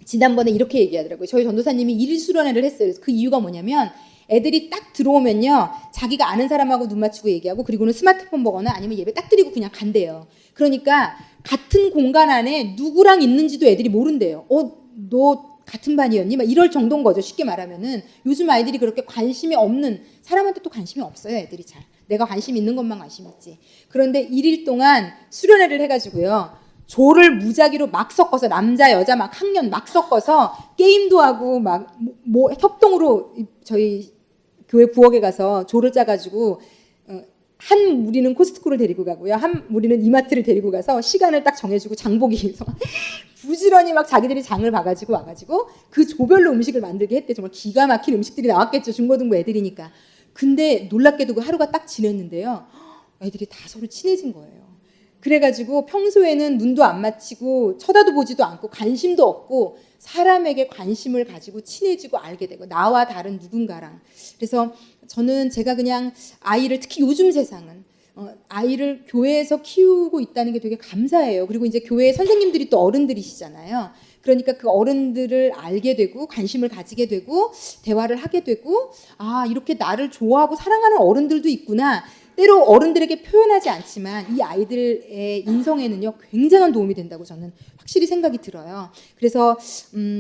지난번에 이렇게 얘기하더라고요. 저희 전도사님이 일수련회를 했어요. 그래서 그 이유가 뭐냐면 애들이 딱 들어오면요, 자기가 아는 사람하고 눈 맞추고 얘기하고 그리고는 스마트폰 보거나 아니면 예배 딱 드리고 그냥 간대요. 그러니까 같은 공간 안에 누구랑 있는지도 애들이 모른대요. 너 같은 반이었니? 막 이럴 정도인 거죠. 쉽게 말하면은 요즘 아이들이 그렇게 관심이 없는 사람한테 또 관심이 없어요. 애들이 잘. 내가 관심 있는 것만 관심 있지. 그런데 1일 동안 수련회를 해가지고요. 조를 무작위로 막 섞어서 남자 여자 막 학년 막 섞어서 게임도 하고 막 뭐 협동으로 저희 교회 부엌에 가서 조를 짜가지고 한 무리는 코스트코를 데리고 가고요, 한 무리는 이마트를 데리고 가서 시간을 딱 정해주고 장보기 위해서 부지런히 막 자기들이 장을 봐가지고 와가지고 그 조별로 음식을 만들게 했대. 정말 기가 막힌 음식들이 나왔겠죠. 중고등부 애들이니까. 근데 놀랍게도 그 하루가 딱 지냈는데요, 애들이 다 서로 친해진 거예요. 그래가지고 평소에는 눈도 안 맞히고 쳐다도 보지도 않고 관심도 없고 사람에게 관심을 가지고 친해지고 알게 되고 나와 다른 누군가랑. 그래서 저는 제가 그냥 아이를, 특히 요즘 세상은 아이를 교회에서 키우고 있다는 게 되게 감사해요. 그리고 이제 교회 선생님들이 또 어른들이시잖아요. 그러니까 그 어른들을 알게 되고 관심을 가지게 되고 대화를 하게 되고, 아, 이렇게 나를 좋아하고 사랑하는 어른들도 있구나. 때로 어른들에게 표현하지 않지만 이 아이들의 인성에는요 굉장한 도움이 된다고 저는 확실히 생각이 들어요. 그래서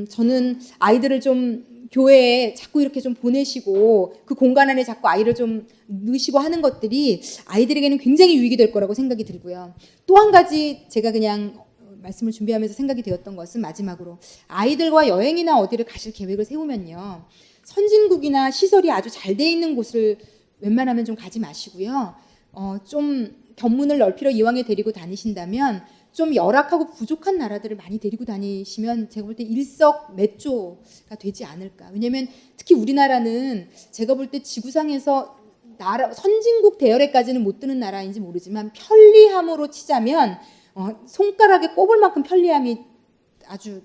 저는 아이들을 좀 교회에 자꾸 이렇게 좀 보내시고 그 공간 안에 자꾸 아이를 좀 넣으시고 하는 것들이 아이들에게는 굉장히 유익이 될 거라고 생각이 들고요. 또 한 가지 제가 그냥 말씀을 준비하면서 생각이 되었던 것은, 마지막으로 아이들과 여행이나 어디를 가실 계획을 세우면요, 선진국이나 시설이 아주 잘 돼 있는 곳을 웬만하면 좀 가지 마시고요. 좀 견문을 넓히러 이왕에 데리고 다니신다면 좀 열악하고 부족한 나라들을 많이 데리고 다니시면 제가 볼 때 일석매조가 되지 않을까. 왜냐하면 특히 우리나라는 제가 볼 때 지구상에서 선진국 대열에까지는 못 드는 나라인지 모르지만 편리함으로 치자면 손가락에 꼽을 만큼 편리함이 아주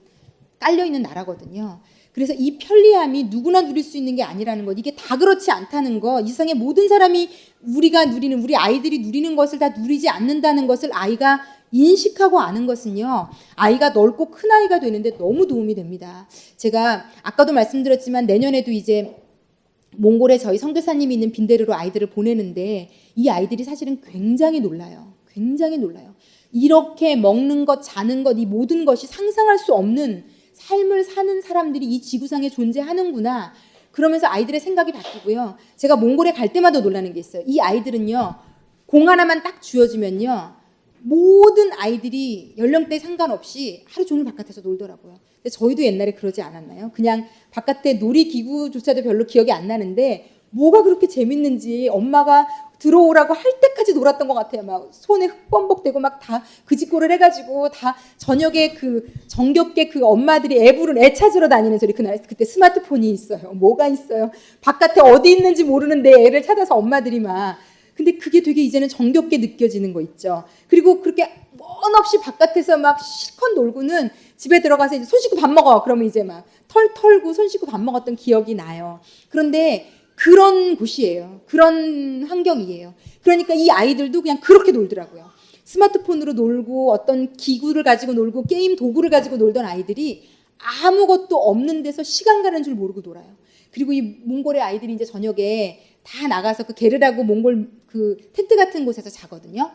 깔려있는 나라거든요. 그래서 이 편리함이 누구나 누릴 수 있는 게 아니라는 것, 이게 다 그렇지 않다는 것, 이 세상의 모든 사람이 우리가 누리는, 우리 아이들이 누리는 것을 다 누리지 않는다는 것을 아이가 인식하고 아는 것은요, 아이가 넓고 큰 아이가 되는데 너무 도움이 됩니다. 제가 아까도 말씀드렸지만 내년에도 이제 몽골에 저희 선교사님이 있는 빈데르로 아이들을 보내는데 이 아이들이 사실은 굉장히 놀라요. 굉장히 놀라요. 이렇게 먹는 것, 자는 것, 이 모든 것이 상상할 수 없는 삶을 사는 사람들이 이 지구상에 존재하는구나. 그러면서 아이들의 생각이 바뀌고요. 제가 몽골에 갈 때마다 놀라는 게 있어요. 이 아이들은요, 공 하나만 딱 쥐어주면요, 모든 아이들이 연령대 상관없이 하루 종일 바깥에서 놀더라고요. 근데 저희도 옛날에 그러지 않았나요? 그냥 바깥에 놀이기구조차도 별로 기억이 안 나는데 뭐가 그렇게 재밌는지 엄마가 들어오라고 할 때까지 놀았던 것 같아요. 막 손에 흙범벅대고 막 다 그짓골을 해가지고 다 저녁에 그 정겹게 그 엄마들이 애 찾으러 다니는 소리. 그때 스마트폰이 있어요. 뭐가 있어요? 바깥에 어디 있는지 모르는데 애를 찾아서 엄마들이 막. 근데 그게 되게 이제는 정겹게 느껴지는 거 있죠. 그리고 그렇게 먼 없이 바깥에서 막 실컷 놀고는 집에 들어가서 이제 손 씻고 밥 먹어. 그러면 이제 막 털 털고 손 씻고 밥 먹었던 기억이 나요. 그런데 그런 곳이에요. 그런 환경이에요. 그러니까 이 아이들도 그냥 그렇게 놀더라고요. 스마트폰으로 놀고 어떤 기구를 가지고 놀고 게임 도구를 가지고 놀던 아이들이 아무것도 없는 데서 시간 가는 줄 모르고 놀아요. 그리고 이 몽골의 아이들이 이제 저녁에 다 나가서 그 게르라고 몽골 그 텐트 같은 곳에서 자거든요.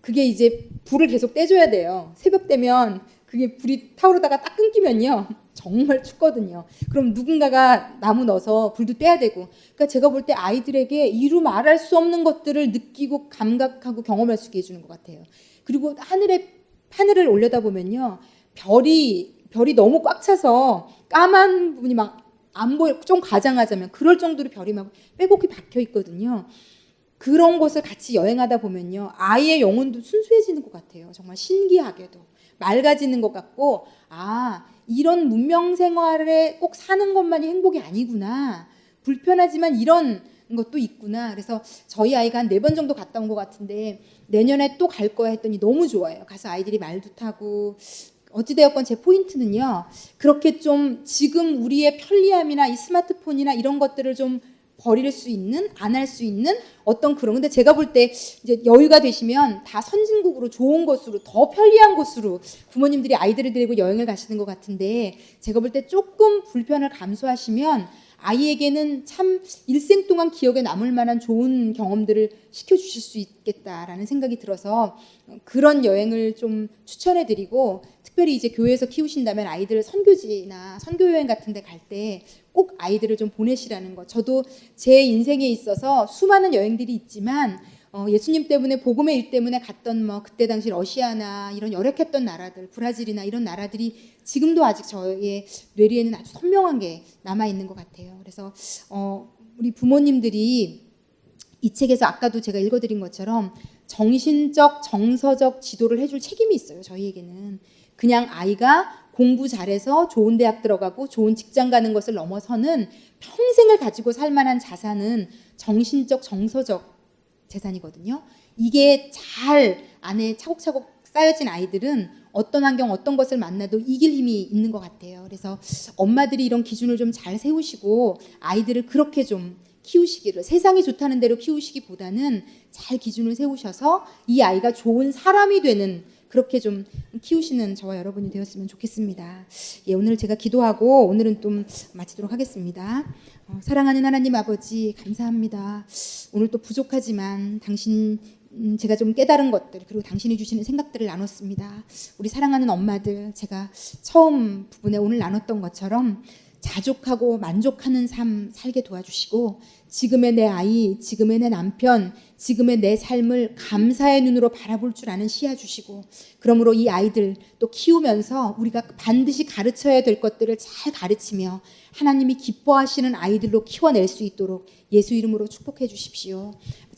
그게 이제 불을 계속 떼줘야 돼요. 새벽 되면 그게 불이 타오르다가 딱 끊기면요. 정말 춥거든요. 그럼 누군가가 나무 넣어서 불도 떼야 되고. 그러니까 제가 볼 때 아이들에게 이루 말할 수 없는 것들을 느끼고 감각하고 경험할 수 있게 해주는 것 같아요. 그리고 하늘을 올려다보면요. 별이 너무 꽉 차서 까만 부분이 막 안 보여. 좀 과장하자면 그럴 정도로 별이 막 빼곡히 박혀 있거든요. 그런 곳을 같이 여행하다 보면요. 아이의 영혼도 순수해지는 것 같아요. 정말 신기하게도. 맑아지는 것 같고, 이런 문명 생활에 꼭 사는 것만이 행복이 아니구나. 불편하지만 이런 것도 있구나. 그래서 저희 아이가 한 4번 정도 갔다 온 것 같은데 내년에 또 갈 거야 했더니 너무 좋아요. 가서 아이들이 말도 타고. 어찌되었건 제 포인트는요. 그렇게 좀 지금 우리의 편리함이나 이 스마트폰이나 이런 것들을 좀 버릴 수 있는, 안 할 수 있는 어떤 그런. 근데 제가 볼 때 이제 여유가 되시면 다 선진국으로 좋은 곳으로 더 편리한 곳으로 부모님들이 아이들을 데리고 여행을 가시는 것 같은데 제가 볼 때 조금 불편을 감수하시면 아이에게는 참 일생 동안 기억에 남을 만한 좋은 경험들을 시켜주실 수 있겠다라는 생각이 들어서 그런 여행을 좀 추천해드리고 특별히 이제 교회에서 키우신다면 아이들 선교지나 선교여행 같은 데 갈 때 꼭 아이들을 좀 보내시라는 것. 저도 제 인생에 있어서 수많은 여행들이 있지만 예수님 때문에 복음의 일 때문에 갔던 그때 당시 러시아나 이런 열악했던 나라들, 브라질이나 이런 나라들이 지금도 아직 저의 뇌리에는 아주 선명한 게 남아 있는 것 같아요. 그래서 우리 부모님들이 이 책에서 아까도 제가 읽어드린 것처럼 정신적, 정서적 지도를 해줄 책임이 있어요. 저희에게는 그냥 아이가 공부 잘해서 좋은 대학 들어가고 좋은 직장 가는 것을 넘어서는 평생을 가지고 살 만한 자산은 정신적, 정서적 재산이거든요. 이게 잘 안에 차곡차곡 쌓여진 아이들은 어떤 환경, 어떤 것을 만나도 이길 힘이 있는 것 같아요. 그래서 엄마들이 이런 기준을 좀 잘 세우시고 아이들을 그렇게 좀 키우시기를, 세상이 좋다는 대로 키우시기보다는 잘 기준을 세우셔서 이 아이가 좋은 사람이 되는 그렇게 좀 키우시는 저와 여러분이 되었으면 좋겠습니다. 예, 오늘 제가 기도하고 오늘은 좀 마치도록 하겠습니다. 사랑하는 하나님 아버지 감사합니다. 오늘 또 부족하지만 당신 제가 좀 깨달은 것들 그리고 당신이 주시는 생각들을 나눴습니다. 우리 사랑하는 엄마들 제가 처음 부분에 오늘 나눴던 것처럼 자족하고 만족하는 삶 살게 도와주시고 지금의 내 아이, 지금의 내 남편, 지금의 내 삶을 감사의 눈으로 바라볼 줄 아는 시야 주시고 그러므로 이 아이들 또 키우면서 우리가 반드시 가르쳐야 될 것들을 잘 가르치며 하나님이 기뻐하시는 아이들로 키워낼 수 있도록 예수 이름으로 축복해 주십시오.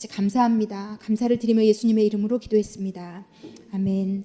감사합니다. 감사를 드리며 예수님의 이름으로 기도했습니다. 아멘.